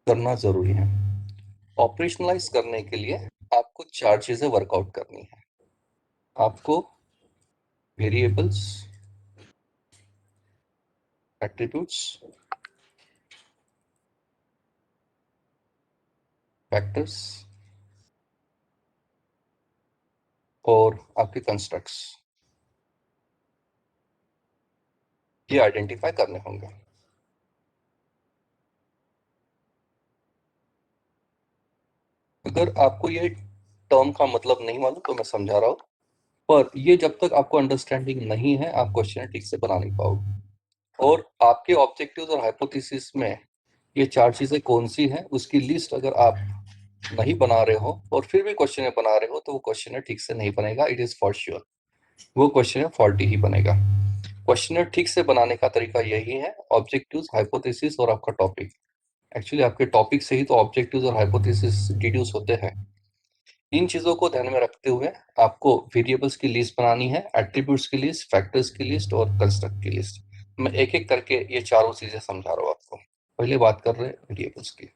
S1: करना जरूरी है। ऑपरेशनलाइज करने के लिए आपको 4 चीजें वर्कआउट करनी है। आपको वेरिएबल्स, एट्रीब्यूट्स, फैक्टर्स और आपके कंस्ट्रक्ट्स, ये आइडेंटिफाई करने होंगे। अगर आपको ये टर्म का मतलब नहीं मालूम तो मैं समझा रहा हूँ। पर ये जब तक आपको अंडरस्टैंडिंग नहीं है, आप क्वेश्चन ठीक से बना नहीं पाओगे। और आपके ऑब्जेक्टिव्स और हाइपोथेसिस में ये चार चीजें कौन सी हैं, उसकी लिस्ट अगर आप नहीं बना रहे हो और फिर भी क्वेश्चन बना रहे हो, तो वो क्वेश्चन ठीक से नहीं बनेगा। इट इज फॉर श्योर, वो क्वेश्चन फॉल्टी ही बनेगा। क्वेश्चन ठीक से बनाने का तरीका यही है, ऑब्जेक्टिव्स, हाइपोथेसिस और आपका टॉपिक। एक्चुअली आपके टॉपिक से ही तो ऑब्जेक्टिव्स और हाइपोथेसिस डिड्यूस होते हैं। इन चीजों को ध्यान में रखते हुए आपको वेरिएबल्स की लिस्ट बनानी है, एट्रीब्यूट्स की लिस्ट, फैक्टर्स की लिस्ट और कंस्ट्रक्ट की लिस्ट। मैं एक एक करके ये चारों चीजें समझा रहा हूँ आपको। पहले बात कर रहे हैं वेरिएबल्स की।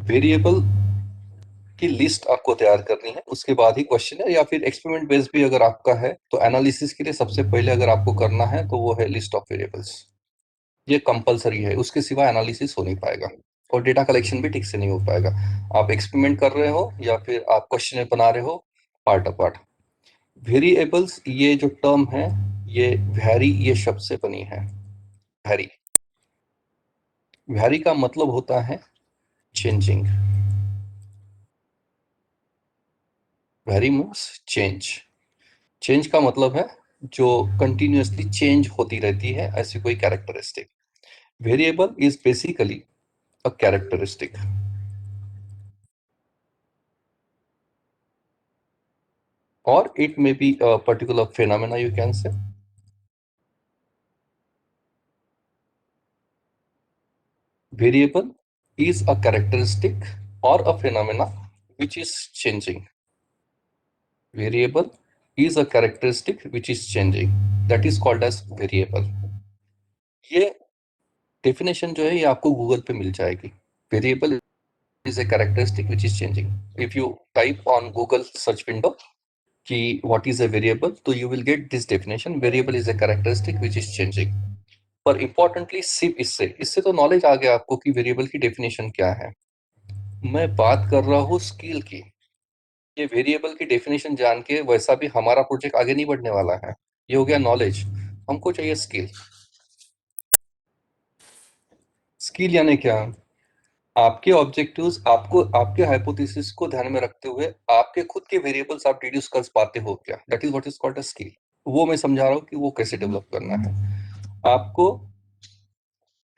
S1: वेरिएबल की लिस्ट आपको तैयार करनी है, उसके बाद ही क्वेश्चन है, या फिर एक्सपेरिमेंट बेस्ड भी अगर आपका है तो एनालिसिस के लिए सबसे पहले अगर आपको करना है तो वो है लिस्ट ऑफ वेरिएबल्स। ये कंपलसरी है, उसके सिवा एनालिसिस हो नहीं पाएगा और डेटा कलेक्शन भी ठीक से नहीं हो पाएगा। आप एक्सपेरिमेंट कर रहे हो या फिर आप क्वेश्चन बना रहे हो, पार्ट अपार्ट। वेरिएबल्स ये जो टर्म है, ये वैरी ये शब्द से बनी है। वैरी, वैरी का मतलब होता है changing. Vary means change. Change का मतलब है जो कंटिन्यूअसली चेंज होती रहती है, ऐसी कोई characteristic. Variable is basically a characteristic, और it may be a particular phenomena, you can say. Variable is a characteristic or a phenomena which is changing. Variable is a characteristic which is changing. That is called as variable. ये definition जो है ये आपको Google पे मिल जाएगी। Variable is a characteristic which is changing. If you type on Google search window कि what is a variable, तो you will get this definition. Variable is a characteristic which is changing. पर importantly सिर्फ इससे इससे तो knowledge आ गया आपको कि वेरिएबल की डेफिनेशन क्या है। मैं बात कर रहा हूँ स्किल की। ये वेरिएबल की डेफिनेशन जान के वैसा भी हमारा प्रोजेक्ट आगे नहीं बढ़ने वाला है। ये हो गया नॉलेज, हमको चाहिए स्किल। स्किल यानी क्या? आपके ऑब्जेक्टिव्स, आपको आपके हाइपोथेसिस को ध्यान में रखते हुए आपके खुद के वेरिएबल्स आप डिड्यूस कर पाते हो क्या, that is what is called a skill. वो मैं समझा रहा हूँ कि वो कैसे डेवलप करना है। आपको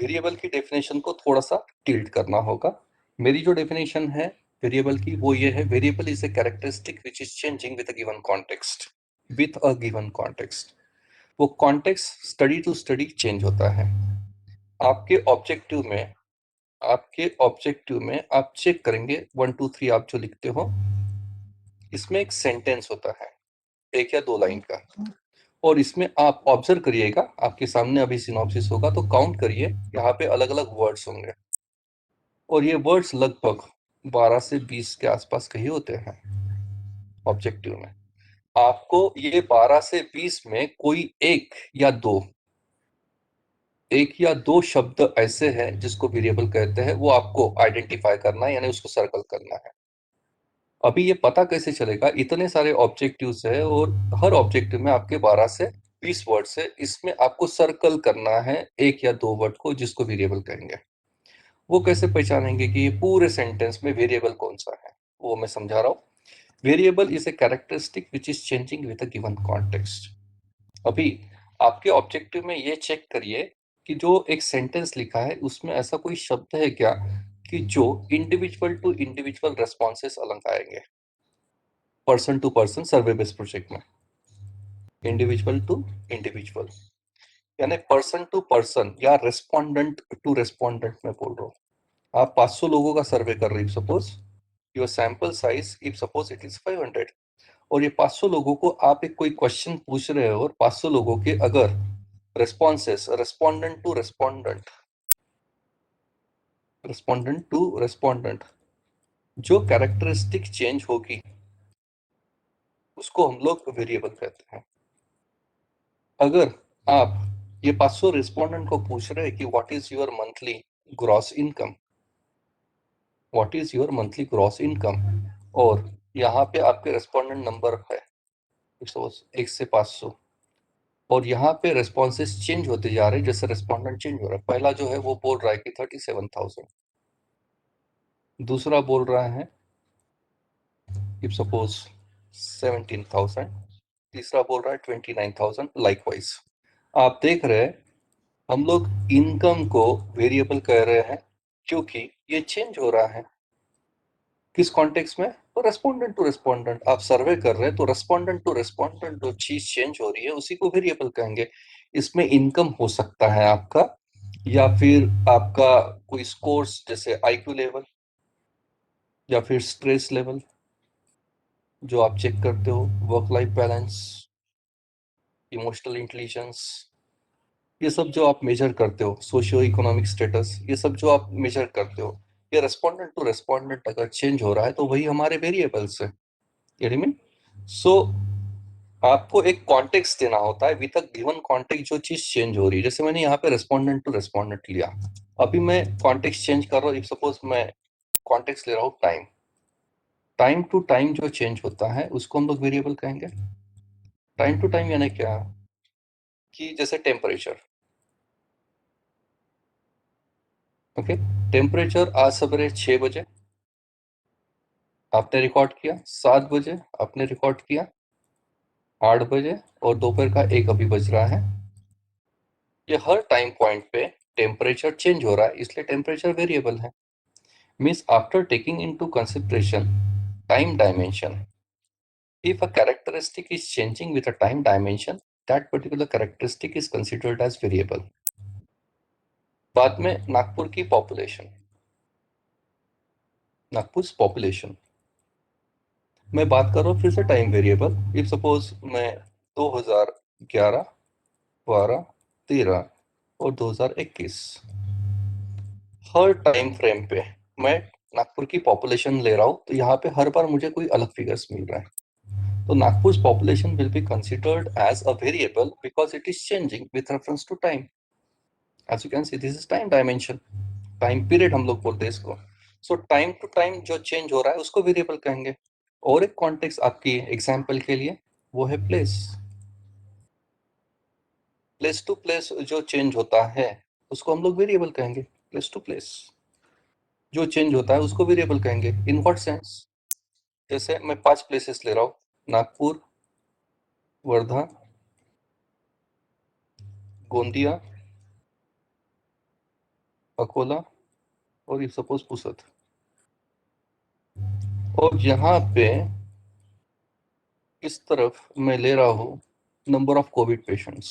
S1: वेरिएबल की डेफिनेशन को थोड़ा सा टिल्ट करना होगा। मेरी जो डेफिनेशन है वेरिएबल की वो ये है, variable is a characteristic which is changing with a given context. With a given context, वो context study to study change होता है। आपके ऑब्जेक्टिव में आपके ऑब्जेक्टिव में आप चेक करेंगे 1 2 3 आप जो लिखते हो, इसमें एक सेंटेंस होता है, एक या दो लाइन का। और इसमें आप ऑब्जर्व करिएगा, आपके सामने अभी सिनॉप्सिस होगा तो काउंट करिए, यहाँ पे अलग अलग वर्ड्स होंगे और ये वर्ड्स लगभग 12 से 20 के आसपास कहीं होते हैं ऑब्जेक्टिव में। आपको ये 12 से 20 में कोई एक या दो शब्द ऐसे हैं जिसको वेरिएबल कहते हैं, वो आपको आइडेंटिफाई करना है, यानी उसको सर्कल करना है। अभी ये पता कैसे चलेगा, इतने सारे ऑब्जेक्टिव्स है और हर ऑब्जेक्टिव में आपके 12 से 20 वर्ड्स है, इसमें आपको सर्कल करना है एक या दो वर्ड को जिसको वेरिएबल कहेंगे। वो कैसे पहचानेंगे कि ये पूरे सेंटेंस में वेरिएबल कौन सा है, वो मैं समझा रहा हूँ। Variable is a characteristic which is changing with a given context. अभी आपके ऑब्जेक्टिव में ये चेक करिए कि जो एक सेंटेंस लिखा है उसमें ऐसा कोई शब्द है क्या कि जो इंडिविजुअल टू इंडिविजुअल रेस्पॉन्सेस अलग आएंगे। Person to person survey based project में इंडिविजुअल टू इंडिविजुअल, यानी पर्सन टू पर्सन या रेस्पोंडेंट टू रेस्पोंडेंट में बोल रहा हूँ। आप 500 लोगों का सर्वे कर रहे हो, suppose your sample size if suppose it is 500, और ये 500 लोगों को आप एक कोई क्वेश्चन पूछ रहे हो और 500 लोगों के अगर रेस्पॉन्सेस, रेस्पोंडेंट टू रेस्पोंडेंट जो कैरेक्टरिस्टिक चेंज होगी उसको हम लोग वेरिएबल कहते हैं। अगर आप ये 500 रिस्पोंडेंट को पूछ रहे हैं कि what is your monthly gross income, what is your monthly gross income, और यहाँ पे आपके रेस्पोंडेंट नंबर है सपोज 1 से 500, और यहाँ पे रेस्पॉन्सेस चेंज होते जा रहे हैं जैसे रेस्पोंडेंट चेंज हो रहा है। पहला जो है वो बोल रहा है कि 37,000, दूसरा बोल रहा है इफ सपोज 17,000, तीसरा बोल रहा है 29,000 लाइकवाइज। आप देख रहे हैं हम लोग इनकम को वेरिएबल कह रहे हैं क्योंकि ये चेंज हो रहा है। किस कॉन्टेक्स्ट में? तो रेस्पोंडेंट टू रेस्पोंडेंट आप सर्वे कर रहे हैं, तो रेस्पोंडेंट टू रेस्पोंडेंट जो चीज चेंज हो रही है उसी को वेरिएबल कहेंगे। इसमें इनकम हो सकता है आपका, या फिर आपका कोई स्कोर्स जैसे आईक्यू लेवल, या फिर स्ट्रेस लेवल जो आप चेक करते हो, work life balance, emotional intelligence, ये सब जो आप मेजर करते हो, सोशियो इकोनॉमिक स्टेटस, ये सब जो आप मेजर करते हो, ये रेस्पोंडेंट टू रेस्पोंडेंट अगर चेंज हो रहा है तो वही हमारे वेरिएबल्स है। Get me? सो आपको एक कॉन्टेक्स्ट देना होता है, विद अ गिवन कॉन्टेक्स्ट जो चीज चेंज हो रही है। जैसे मैंने यहाँ पे रेस्पोंडेंट टू रेस्पोंडेंट लिया, अभी मैं कॉन्टेक्स्ट चेंज कर रहा हूँ। सपोज मैं कॉन्टेक्स्ट ले रहा हूँ टाइम, टाइम टू टाइम जो चेंज होता है उसको हम लोग वेरिएबल कहेंगे। टाइम टू टाइम यानी क्या? कि जैसे टेम्परेचर, ओके, टेम्परेचर आज सवेरे 6 बजे आपने रिकॉर्ड किया, 7 बजे आपने रिकॉर्ड किया, 8 बजे, और दोपहर का 1 अभी बज रहा है। ये हर टाइम पॉइंट पे टेम्परेचर चेंज हो रहा है, इसलिए टेम्परेचर वेरिएबल है। Means after taking into consideration time dimension, if a characteristic is changing with a time dimension, that particular characteristic is considered as variable. बाद में नागपुर की पॉपुलेशन, नागपुर पॉपुलेशन, मैं बात कर रहा हूँ फिर से टाइम वेरिएबल। इफ सपोज मैं 2011, 12, 13 और 2021 हर टाइम फ्रेम पे मैं नागपुर की पॉपुलेशन ले रहा हूँ, तो यहाँ पे हर बार मुझे कोई अलग फिगर्स मिल रहा है। So Nagpur's population will be considered as a variable because it is changing with reference to time. As you can see, this is time dimension. Time period हम लोग बोलते हैं इसको। So time to time जो change हो रहा है उसको variable कहेंगे। और एक context आपकी example के लिए वो है place. Place to place जो change होता है उसको हम लोग variable कहेंगे। Place to place जो change होता है उसको variable कहेंगे। In what sense? जैसे मैं 5 places ले रहा हूँ, नागपुर, वर्धा, गोंदिया, अकोला और ये सपोज पुसद, और यहाँ पे इस तरफ मैं ले रहा हूँ number of Covid patients,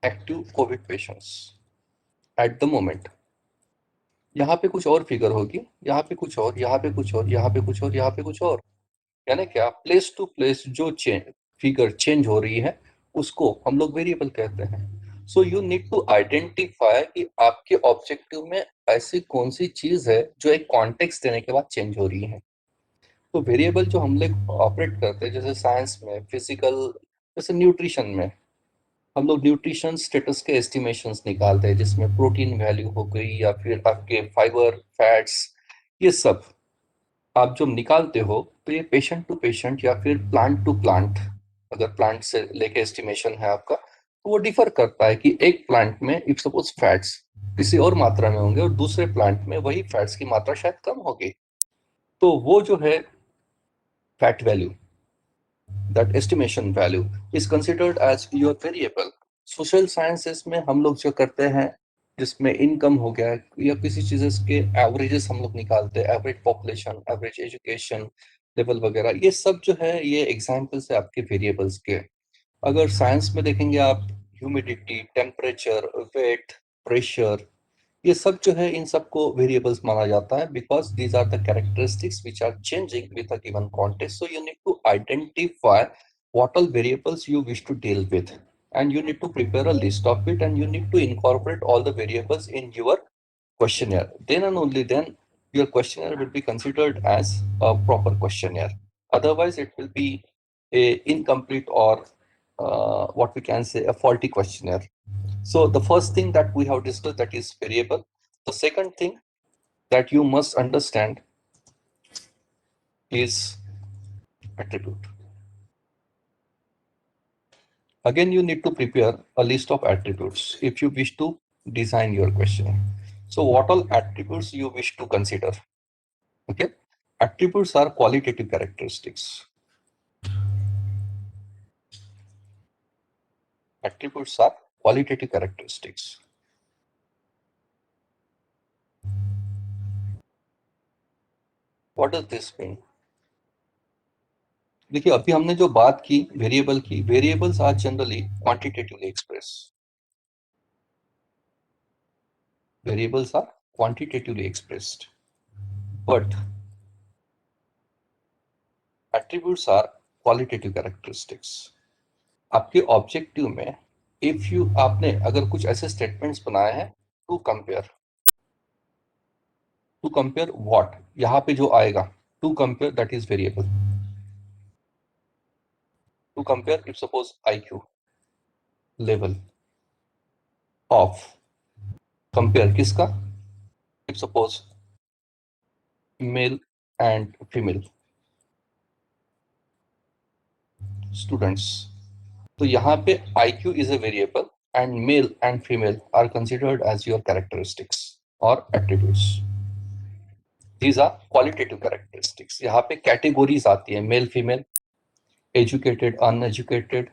S1: active Covid patients at the moment. यहाँ पे कुछ और फिगर होगी, यहाँ पे कुछ और, यहाँ पे कुछ और, यहाँ पे कुछ और, यहाँ पे कुछ और। यानी क्या? प्लेस टू प्लेस जो फिगर चेंज हो रही है उसको हम लोग वेरिएबल कहते हैं। So you need to identify कि आपके ऑब्जेक्टिव में ऐसी कौन सी चीज है जो एक कॉन्टेक्स्ट देने के बाद चेंज हो रही है। तो वेरिएबल जो हम लोग ऑपरेट करते हैं जैसे साइंस में, फिजिकल, जैसे न्यूट्रिशन में हम लोग न्यूट्रिशन स्टेटस के एस्टिमेशंस निकालते हैं, जिसमें प्रोटीन वैल्यू हो गई या फिर आपके फाइबर, फैट्स, ये सब आप जो निकालते हो, तो ये पेशेंट टू पेशेंट या फिर प्लांट टू प्लांट, अगर प्लांट से लेके एस्टिमेशन है आपका, तो वो डिफर करता है कि एक प्लांट में इफ सपोज फैट्स किसी और मात्रा में होंगे और दूसरे प्लांट में वही फैट्स की मात्रा शायद कम होगी, तो वो जो है fat value, that estimation value is considered as your variable. Social sciences में हम लोग जो करते हैं, जिसमें इनकम हो गया या किसी चीज के एवरेजेस हम लोग निकालते हैं, average population, average education level वगैरह, ये सब जो है ये एग्जांपल्स है आपके वेरिएबल्स के। अगर साइंस में देखेंगे आप, ह्यूमिडिटी, टेम्परेचर, वेट, प्रेशर, ये सब जो है इन सबको वेरिएबल्स माना जाता है because these are the characteristics which are changing with a given context. So you need to identify what all variables you wish to deal with, and you need to prepare a list of it, and you need to incorporate all the variables in your questionnaire. Then and only then your questionnaire will be considered as a proper questionnaire. Otherwise it will be a incomplete or what we can say a faulty questionnaire. So the first thing that we have discussed, that is variable. The second thing that you must understand is attribute. Again, you need to prepare a list of attributes if you wish to design your question. So what all attributes you wish to consider? Okay, attributes are qualitative characteristics. Attributes are qualitative characteristics. What does this mean? देखिए, अभी हमने जो बात की variable की, variables are generally quantitatively express. Variables are quantitatively expressed, but attributes are qualitative characteristics. आपके objective में if you आपने अगर कुछ ऐसे स्टेटमेंट्स बनाए हैं टू कंपेयर व्हाट, यहाँ पे जो आएगा to compare that is variable. To compare if suppose IQ level of, compare किसका, if suppose male and female students. तो यहाँ पे IQ is a variable and male and female are considered as your characteristics or attributes. These are qualitative characteristics. यहाँ पे categories आती है, male, female, educated, uneducated,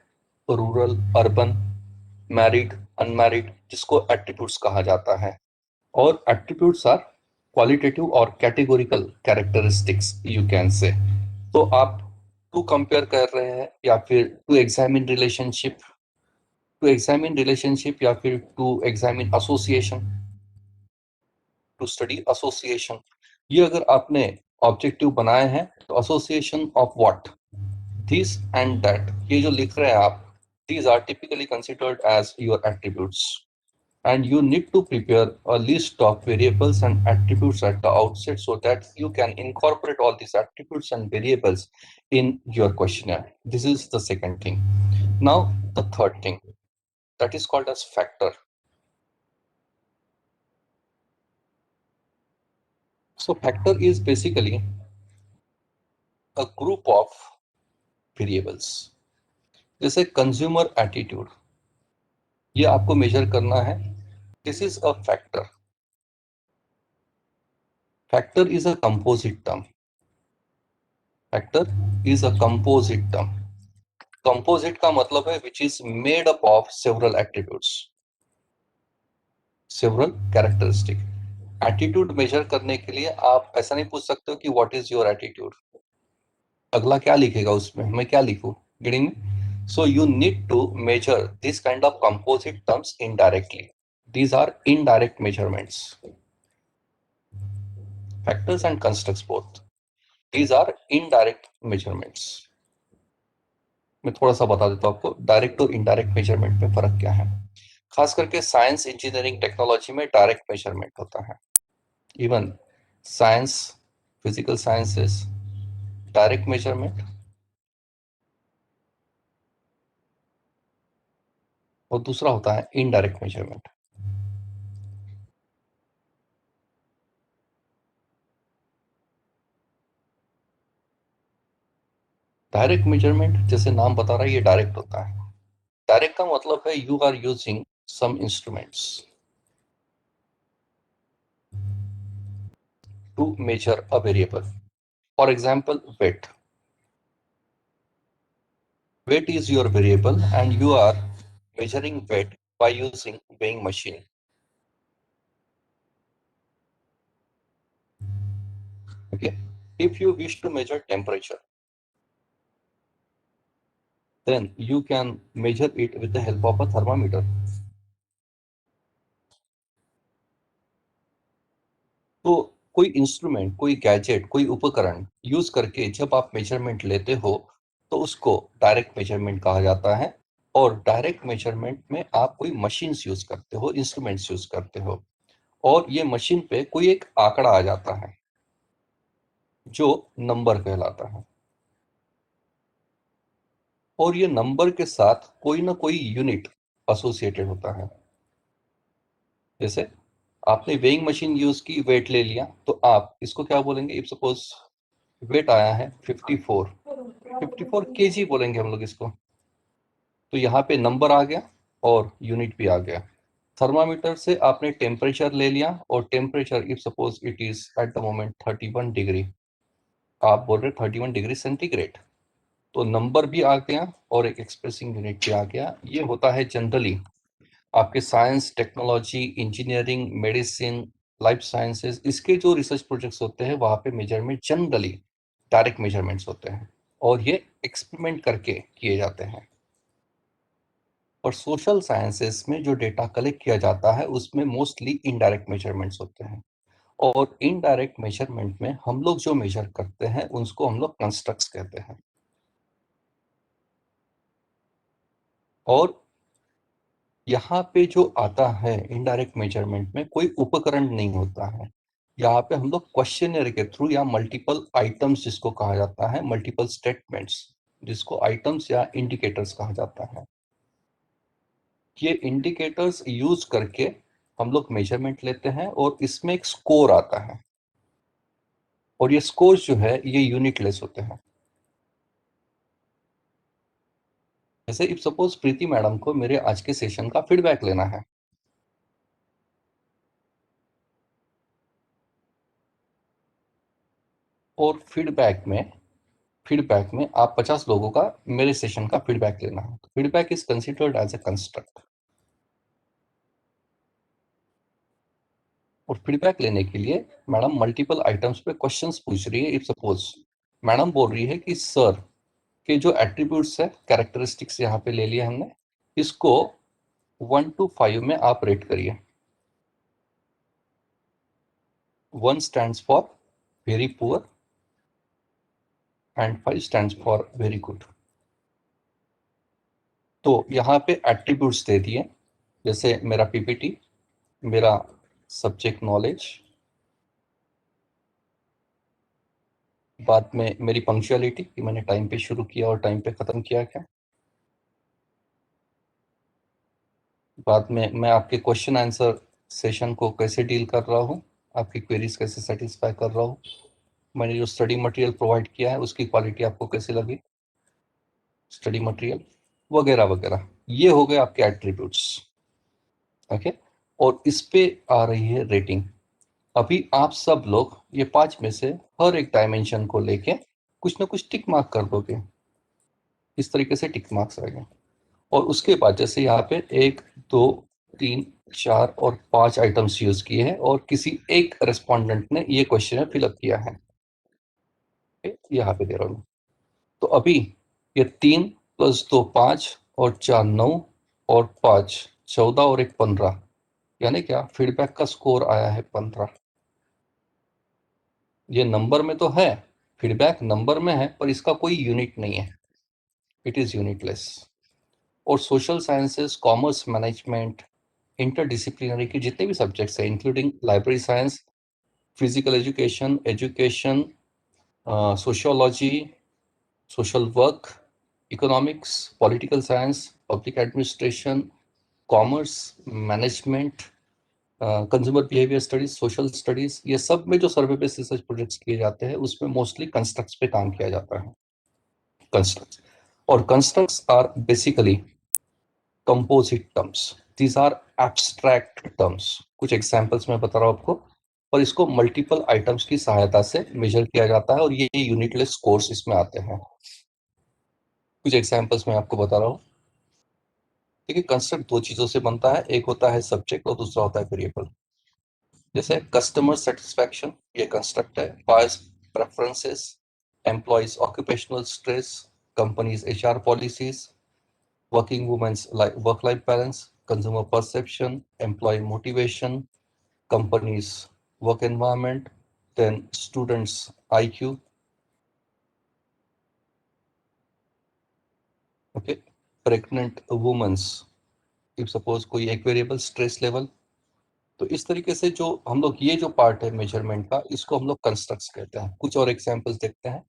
S1: rural, urban, married, unmarried, जिसको attributes कहा जाता है. और attributes are qualitative और categorical characteristics you can say. तो आप टू कंपेयर कर रहे हैं या फिर टू एग्जामिन रिलेशनशिप, या फिर to examine association, to study association. ये अगर आपने ऑब्जेक्टिव बनाए हैं तो association of what, this and that, ये जो लिख रहे हैं आप, these are typically considered as your attributes, and you need to prepare a list of variables and attributes at the outset so that you can incorporate all these attributes and variables in your questionnaire. This is the second thing. Now the third thing, that is called as factor. So factor is basically a group of variables. जैसे consumer attitude, ये आपको measure करना है. This is a factor. Factor is a composite term. Factor is a composite term. Composite का मतलब है which is made up of several attributes, several characteristic. Attitude measure करने के लिए आप ऐसा नहीं पूछ सकते हो कि व्हाट इज योर एटीट्यूड, अगला क्या लिखेगा उसमें, मैं क्या लिखूं. Getting? So you need to measure this kind of composite terms indirectly. These are indirect measurements. Factors and constructs both. These are indirect measurements. मैं थोड़ा सा बता देता हूँ आपको डायरेक्ट और इनडायरेक्ट मेजरमेंट में फर्क क्या है. खास करके साइंस, इंजीनियरिंग, टेक्नोलॉजी में डायरेक्ट मेजरमेंट होता है. Even science, physical sciences, direct measurement, और दूसरा होता है इनडायरेक्ट मेजरमेंट. डायरेक्ट मेजरमेंट जैसे नाम बता रहा है, ये डायरेक्ट होता है. डायरेक्ट का मतलब है you are using some instruments to measure a variable. For example weight. Weight is your variable and you are measuring weight by using weighing machine. Okay. If you wish to measure temperature, then you can measure it with the help of a thermometer. तो कोई instrument, कोई gadget, कोई उपकरण use करके जब आप measurement लेते हो तो उसको डायरेक्ट मेजरमेंट कहा जाता है. और डायरेक्ट मेजरमेंट में आप कोई मशीन्स यूज करते हो, इंस्ट्रूमेंट्स यूज करते हो, और ये मशीन पे कोई एक आंकड़ा आ जाता है जो नंबर कहलाता है. और ये नंबर के साथ कोई ना कोई यूनिट एसोसिएटेड होता है. जैसे आपने वेइंग मशीन यूज की, वेट ले लिया, तो आप इसको क्या बोलेंगे. इफ सपोज वेट आया है 54 केजी बोलेंगे हम लोग इसको. तो यहाँ पे नंबर आ गया और यूनिट भी आ गया। थर्मामीटर से आपने टेम्परेचर ले लिया और temperature if suppose it is at the moment 31 degree, आप बोल रहे 31 डिग्री सेंटीग्रेड, तो नंबर भी आ गया और एक एक्सप्रेसिंग यूनिट भी आ गया। ये होता है जनरली आपके science, technology, engineering, medicine, life sciences, इसके जो रिसर्च प्रोजेक्ट्स होते हैं वहाँ पे मेजरमेंट जनरली डायरेक्ट मेजरमेंट्स होते हैं और ये एक्सपेरिमेंट करके किए जाते हैं। और सोशल साइंसेस में जो डेटा कलेक्ट किया जाता है उसमें मोस्टली इनडायरेक्ट मेजरमेंट्स होते हैं। और इनडायरेक्ट मेजरमेंट में हम लोग जो मेजर करते हैं उसको हम लोग कंस्ट्रक्ट्स कहते हैं। और यहाँ पे जो आता है इनडायरेक्ट मेजरमेंट में कोई उपकरण नहीं होता है। यहाँ पे हम लोग क्वेश्चनर के थ्रू या मल्टीपल आइटम्स जिसको कहा जाता है, मल्टीपल स्टेटमेंट्स जिसको आइटम्स या इंडिकेटर्स कहा जाता है, ये इंडिकेटर्स यूज करके हम लोग मेजरमेंट लेते हैं और इसमें एक स्कोर आता है। और ये स्कोर जो है ये यूनिटलेस होते हैं। जैसे इफ सपोज प्रीति मैडम को मेरे आज के सेशन का फीडबैक लेना है, और फीडबैक में आप 50 लोगों का मेरे सेशन का फीडबैक लेना है, तो feedback is considered as a construct. और फीडबैक लेने के लिए मैडम मल्टीपल आइटम्स पे क्वेश्चंस पूछ रही है। इफ सपोज मैडम बोल रही है कि सर के जो एट्रीब्यूट्स है, कैरेक्टरिस्टिक्स यहाँ पे ले लिया हमने, इसको 1 to 5 में आप रेट करिए। 1 stands for very poor and 5 stands for very good. तो यहाँ पे एट्रीब्यूट्स दे दिए, जैसे मेरा पीपीटी, मेरा सब्जेक्ट नॉलेज, बाद में मेरी पंक्चुअलिटी कि मैंने टाइम पे शुरू किया और टाइम पे खत्म किया क्या, बाद में मैं आपके क्वेश्चन आंसर सेशन को कैसे डील कर रहा हूँ, आपकी क्वेरीज कैसे सेटिस्फाई कर रहा हूँ, मैंने जो स्टडी मटेरियल प्रोवाइड किया है उसकी क्वालिटी आपको कैसे लगी, स्टडी मटेरियल वगैरह वगैरह। ये हो गए आपके एट्रीब्यूट्स। ओके। और इस पे आ रही है रेटिंग। अभी आप सब लोग ये 5 में से हर एक डायमेंशन को लेके कुछ ना कुछ टिक मार्क कर दोगे। इस तरीके से टिक मार्क्स आएंगे। और उसके बाद जैसे यहाँ पे 1, 2, 3, 4 और 5 आइटम्स यूज किए हैं और किसी एक रेस्पोंडेंट ने ये क्वेश्चन फिलअप किया है, यहाँ पे दे रहा हूँ। तो अभी ये 3 + 2 5 और 4 9 और 5 14 और 1 15, यानी क्या फीडबैक का स्कोर आया है 15। ये नंबर में तो है, फीडबैक नंबर में है, पर इसका कोई यूनिट नहीं है, इट इज यूनिटलेस। और social sciences, commerce, management, interdisciplinary के जितने भी सब्जेक्ट्स हैं including library science, physical education, sociology, social work, economics, political science, public administration, commerce, management, consumer behaviour studies, social studies, ये सब में जो सर्वे बेस्ड रिसर्च प्रोजेक्ट्स किए जाते हैं उसमें मोस्टली कंस्ट्रक्ट्स पे काम किया जाता है। कंस्ट्रक्ट्स, और constructs are basically composite terms, these are abstract terms. कुछ एग्जांपल्स मैं बता रहा हूँ आपको, और इसको मल्टीपल आइटम्स की सहायता से मेजर किया जाता है और ये यूनिटलेस स्कोर्स इसमें आते हैं। कुछ एग्जांपल्स मैं आपको बता रहा हूँ। देखिए कंस्ट्रक्ट दो चीजों से बनता है, एक होता है सब्जेक्ट और दूसरा होता है वेरिएबल। जैसे कस्टमर सेटिस्फैक्शन, ये कंस्ट्रक्ट है। Buyers preferences, employees occupational stress, companies HR policies, working women's work-life balance, consumer perception, employee motivation, companies' work environment, then students' IQ, okay, pregnant women's, if suppose कोई एक variable stress level. तो इस तरीके से जो हम लोग ये जो पार्ट है मेजरमेंट का, इसको हम लोग कंस्ट्रक्ट्स कहते हैं। कुछ और एग्जांपल्स देखते हैं।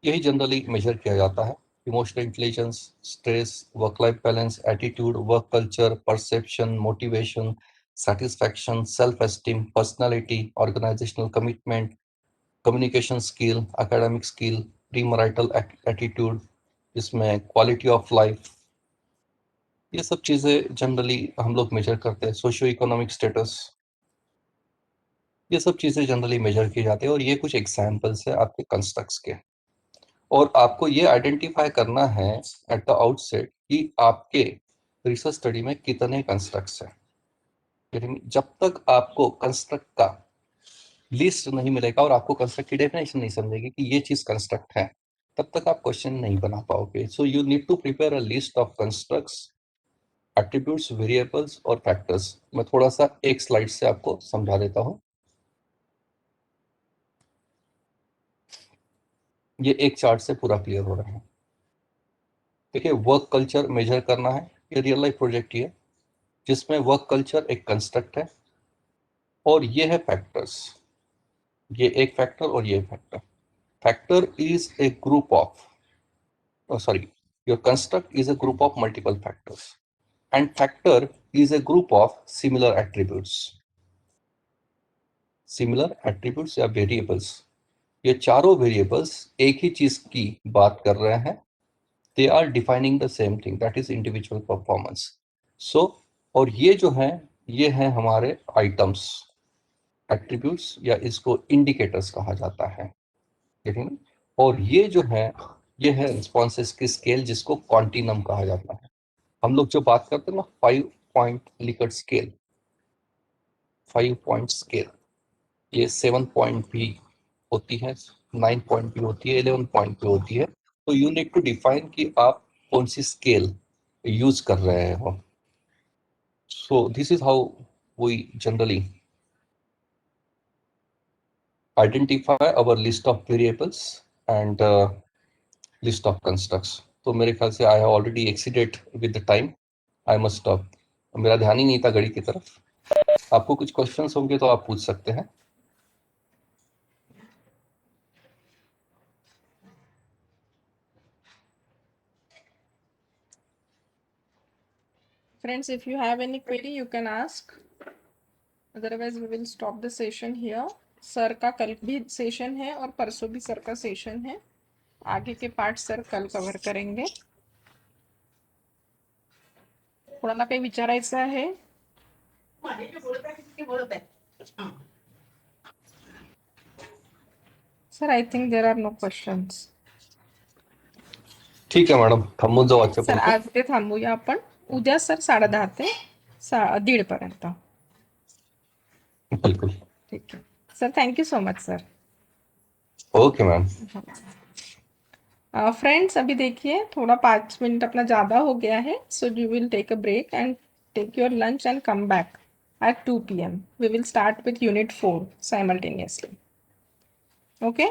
S1: यही जनरली मेजर किया जाता है। Emotional intelligence, stress, work life balance, attitude, work culture, perception, motivation, satisfaction, self-esteem, personality, organizational commitment, communication skill, academic skill, premarital attitude, इसमें क्वालिटी ऑफ लाइफ, ये सब चीज़ें जनरली हम लोग मेजर करते हैं। सोशियो इकोनॉमिक स्टेटस, ये सब चीज़ें जनरली मेजर की जाती है। और ये कुछ एग्जाम्पल्स है आपके कंस्ट्रक्ट्स के। और आपको ये आइडेंटिफाई करना है एट द आउटसेट कि आपके रिसर्च स्टडी में कितने कंस्ट्रक्ट्स हैं। जब तक आपको कंस्ट्रक्ट का लिस्ट नहीं मिलेगा और आपको कंस्ट्रक्ट की डेफिनेशन नहीं समझेगी कि ये चीज कंस्ट्रक्ट है, तब तक आप क्वेश्चन नहीं बना पाओगे। So you need to prepare a list of constructs, attributes, variables और फैक्टर्स। मैं थोड़ा सा एक स्लाइड से आपको समझा देता हूँ। ये एक चार्ट से पूरा क्लियर हो रहा है। देखिए, वर्क कल्चर मेजर करना है। ये रियल लाइफ प्रोजेक्ट ही है जिसमें वर्क कल्चर एक कंस्ट्रक्ट है और ये है फैक्टर्स। ये एक फैक्टर और ये factor. Factor is a group of, your construct is a group of multiple factors, and factor is a group of similar attributes. Similar attributes या variables, ये चारों variables एक ही चीज की बात कर रहे हैं। They are defining the same thing, that is individual performance. So, और ये जो है, ये हैं हमारे items, attributes, या इसको indicators कहा जाता है। और ये जो है, ये है responses की स्केल जिसको कॉन्टिनम कहा जाता है। हम लोग जो बात करते हैं ना 5 point Likert scale, 5 point scale, ये 7 पॉइंट भी होती है, 9 पॉइंट भी होती है, 11 पॉइंट भी होती है। तो यू नीड टू डिफाइन कि आप कौन सी स्केल यूज कर रहे हो। So this is how we generally identify our list of variables and list of constructs. तो मेरे ख्याल से I have already exceeded with the time, I must stop. मेरा ध्यान ही नहीं था घड़ी की तरफ। आपको कुछ क्वेश्चंस होंगे तो आप पूछ सकते हैं।
S2: Friends, if you have any query, you can ask. Otherwise, we will stop the session here. Sir का कल भी सेशन है और परसों भी सर का सेशन है। आगे के पार्ट सर कल कवर करेंगे। कोणाला काही विचारायचं आहे? Sir, I think there are no questions.
S1: ठीक आहे मॅडम, थांबून जाऊ आजच्या
S2: सर
S1: पुरतं.
S2: आज ते थांबूया आपण. उद्या सर 10:30 ते 1:30 पर्यंत.
S1: बिल्कुल
S2: ठीक है sir, thank you so much sir.
S1: Okay ma'am.
S2: Friends अभी देखिए थोड़ा 5 मिनट अपना ज़्यादा हो गया है. So you will take a break and take your lunch and come back at 2 p.m. We will start with unit 4 simultaneously. Okay.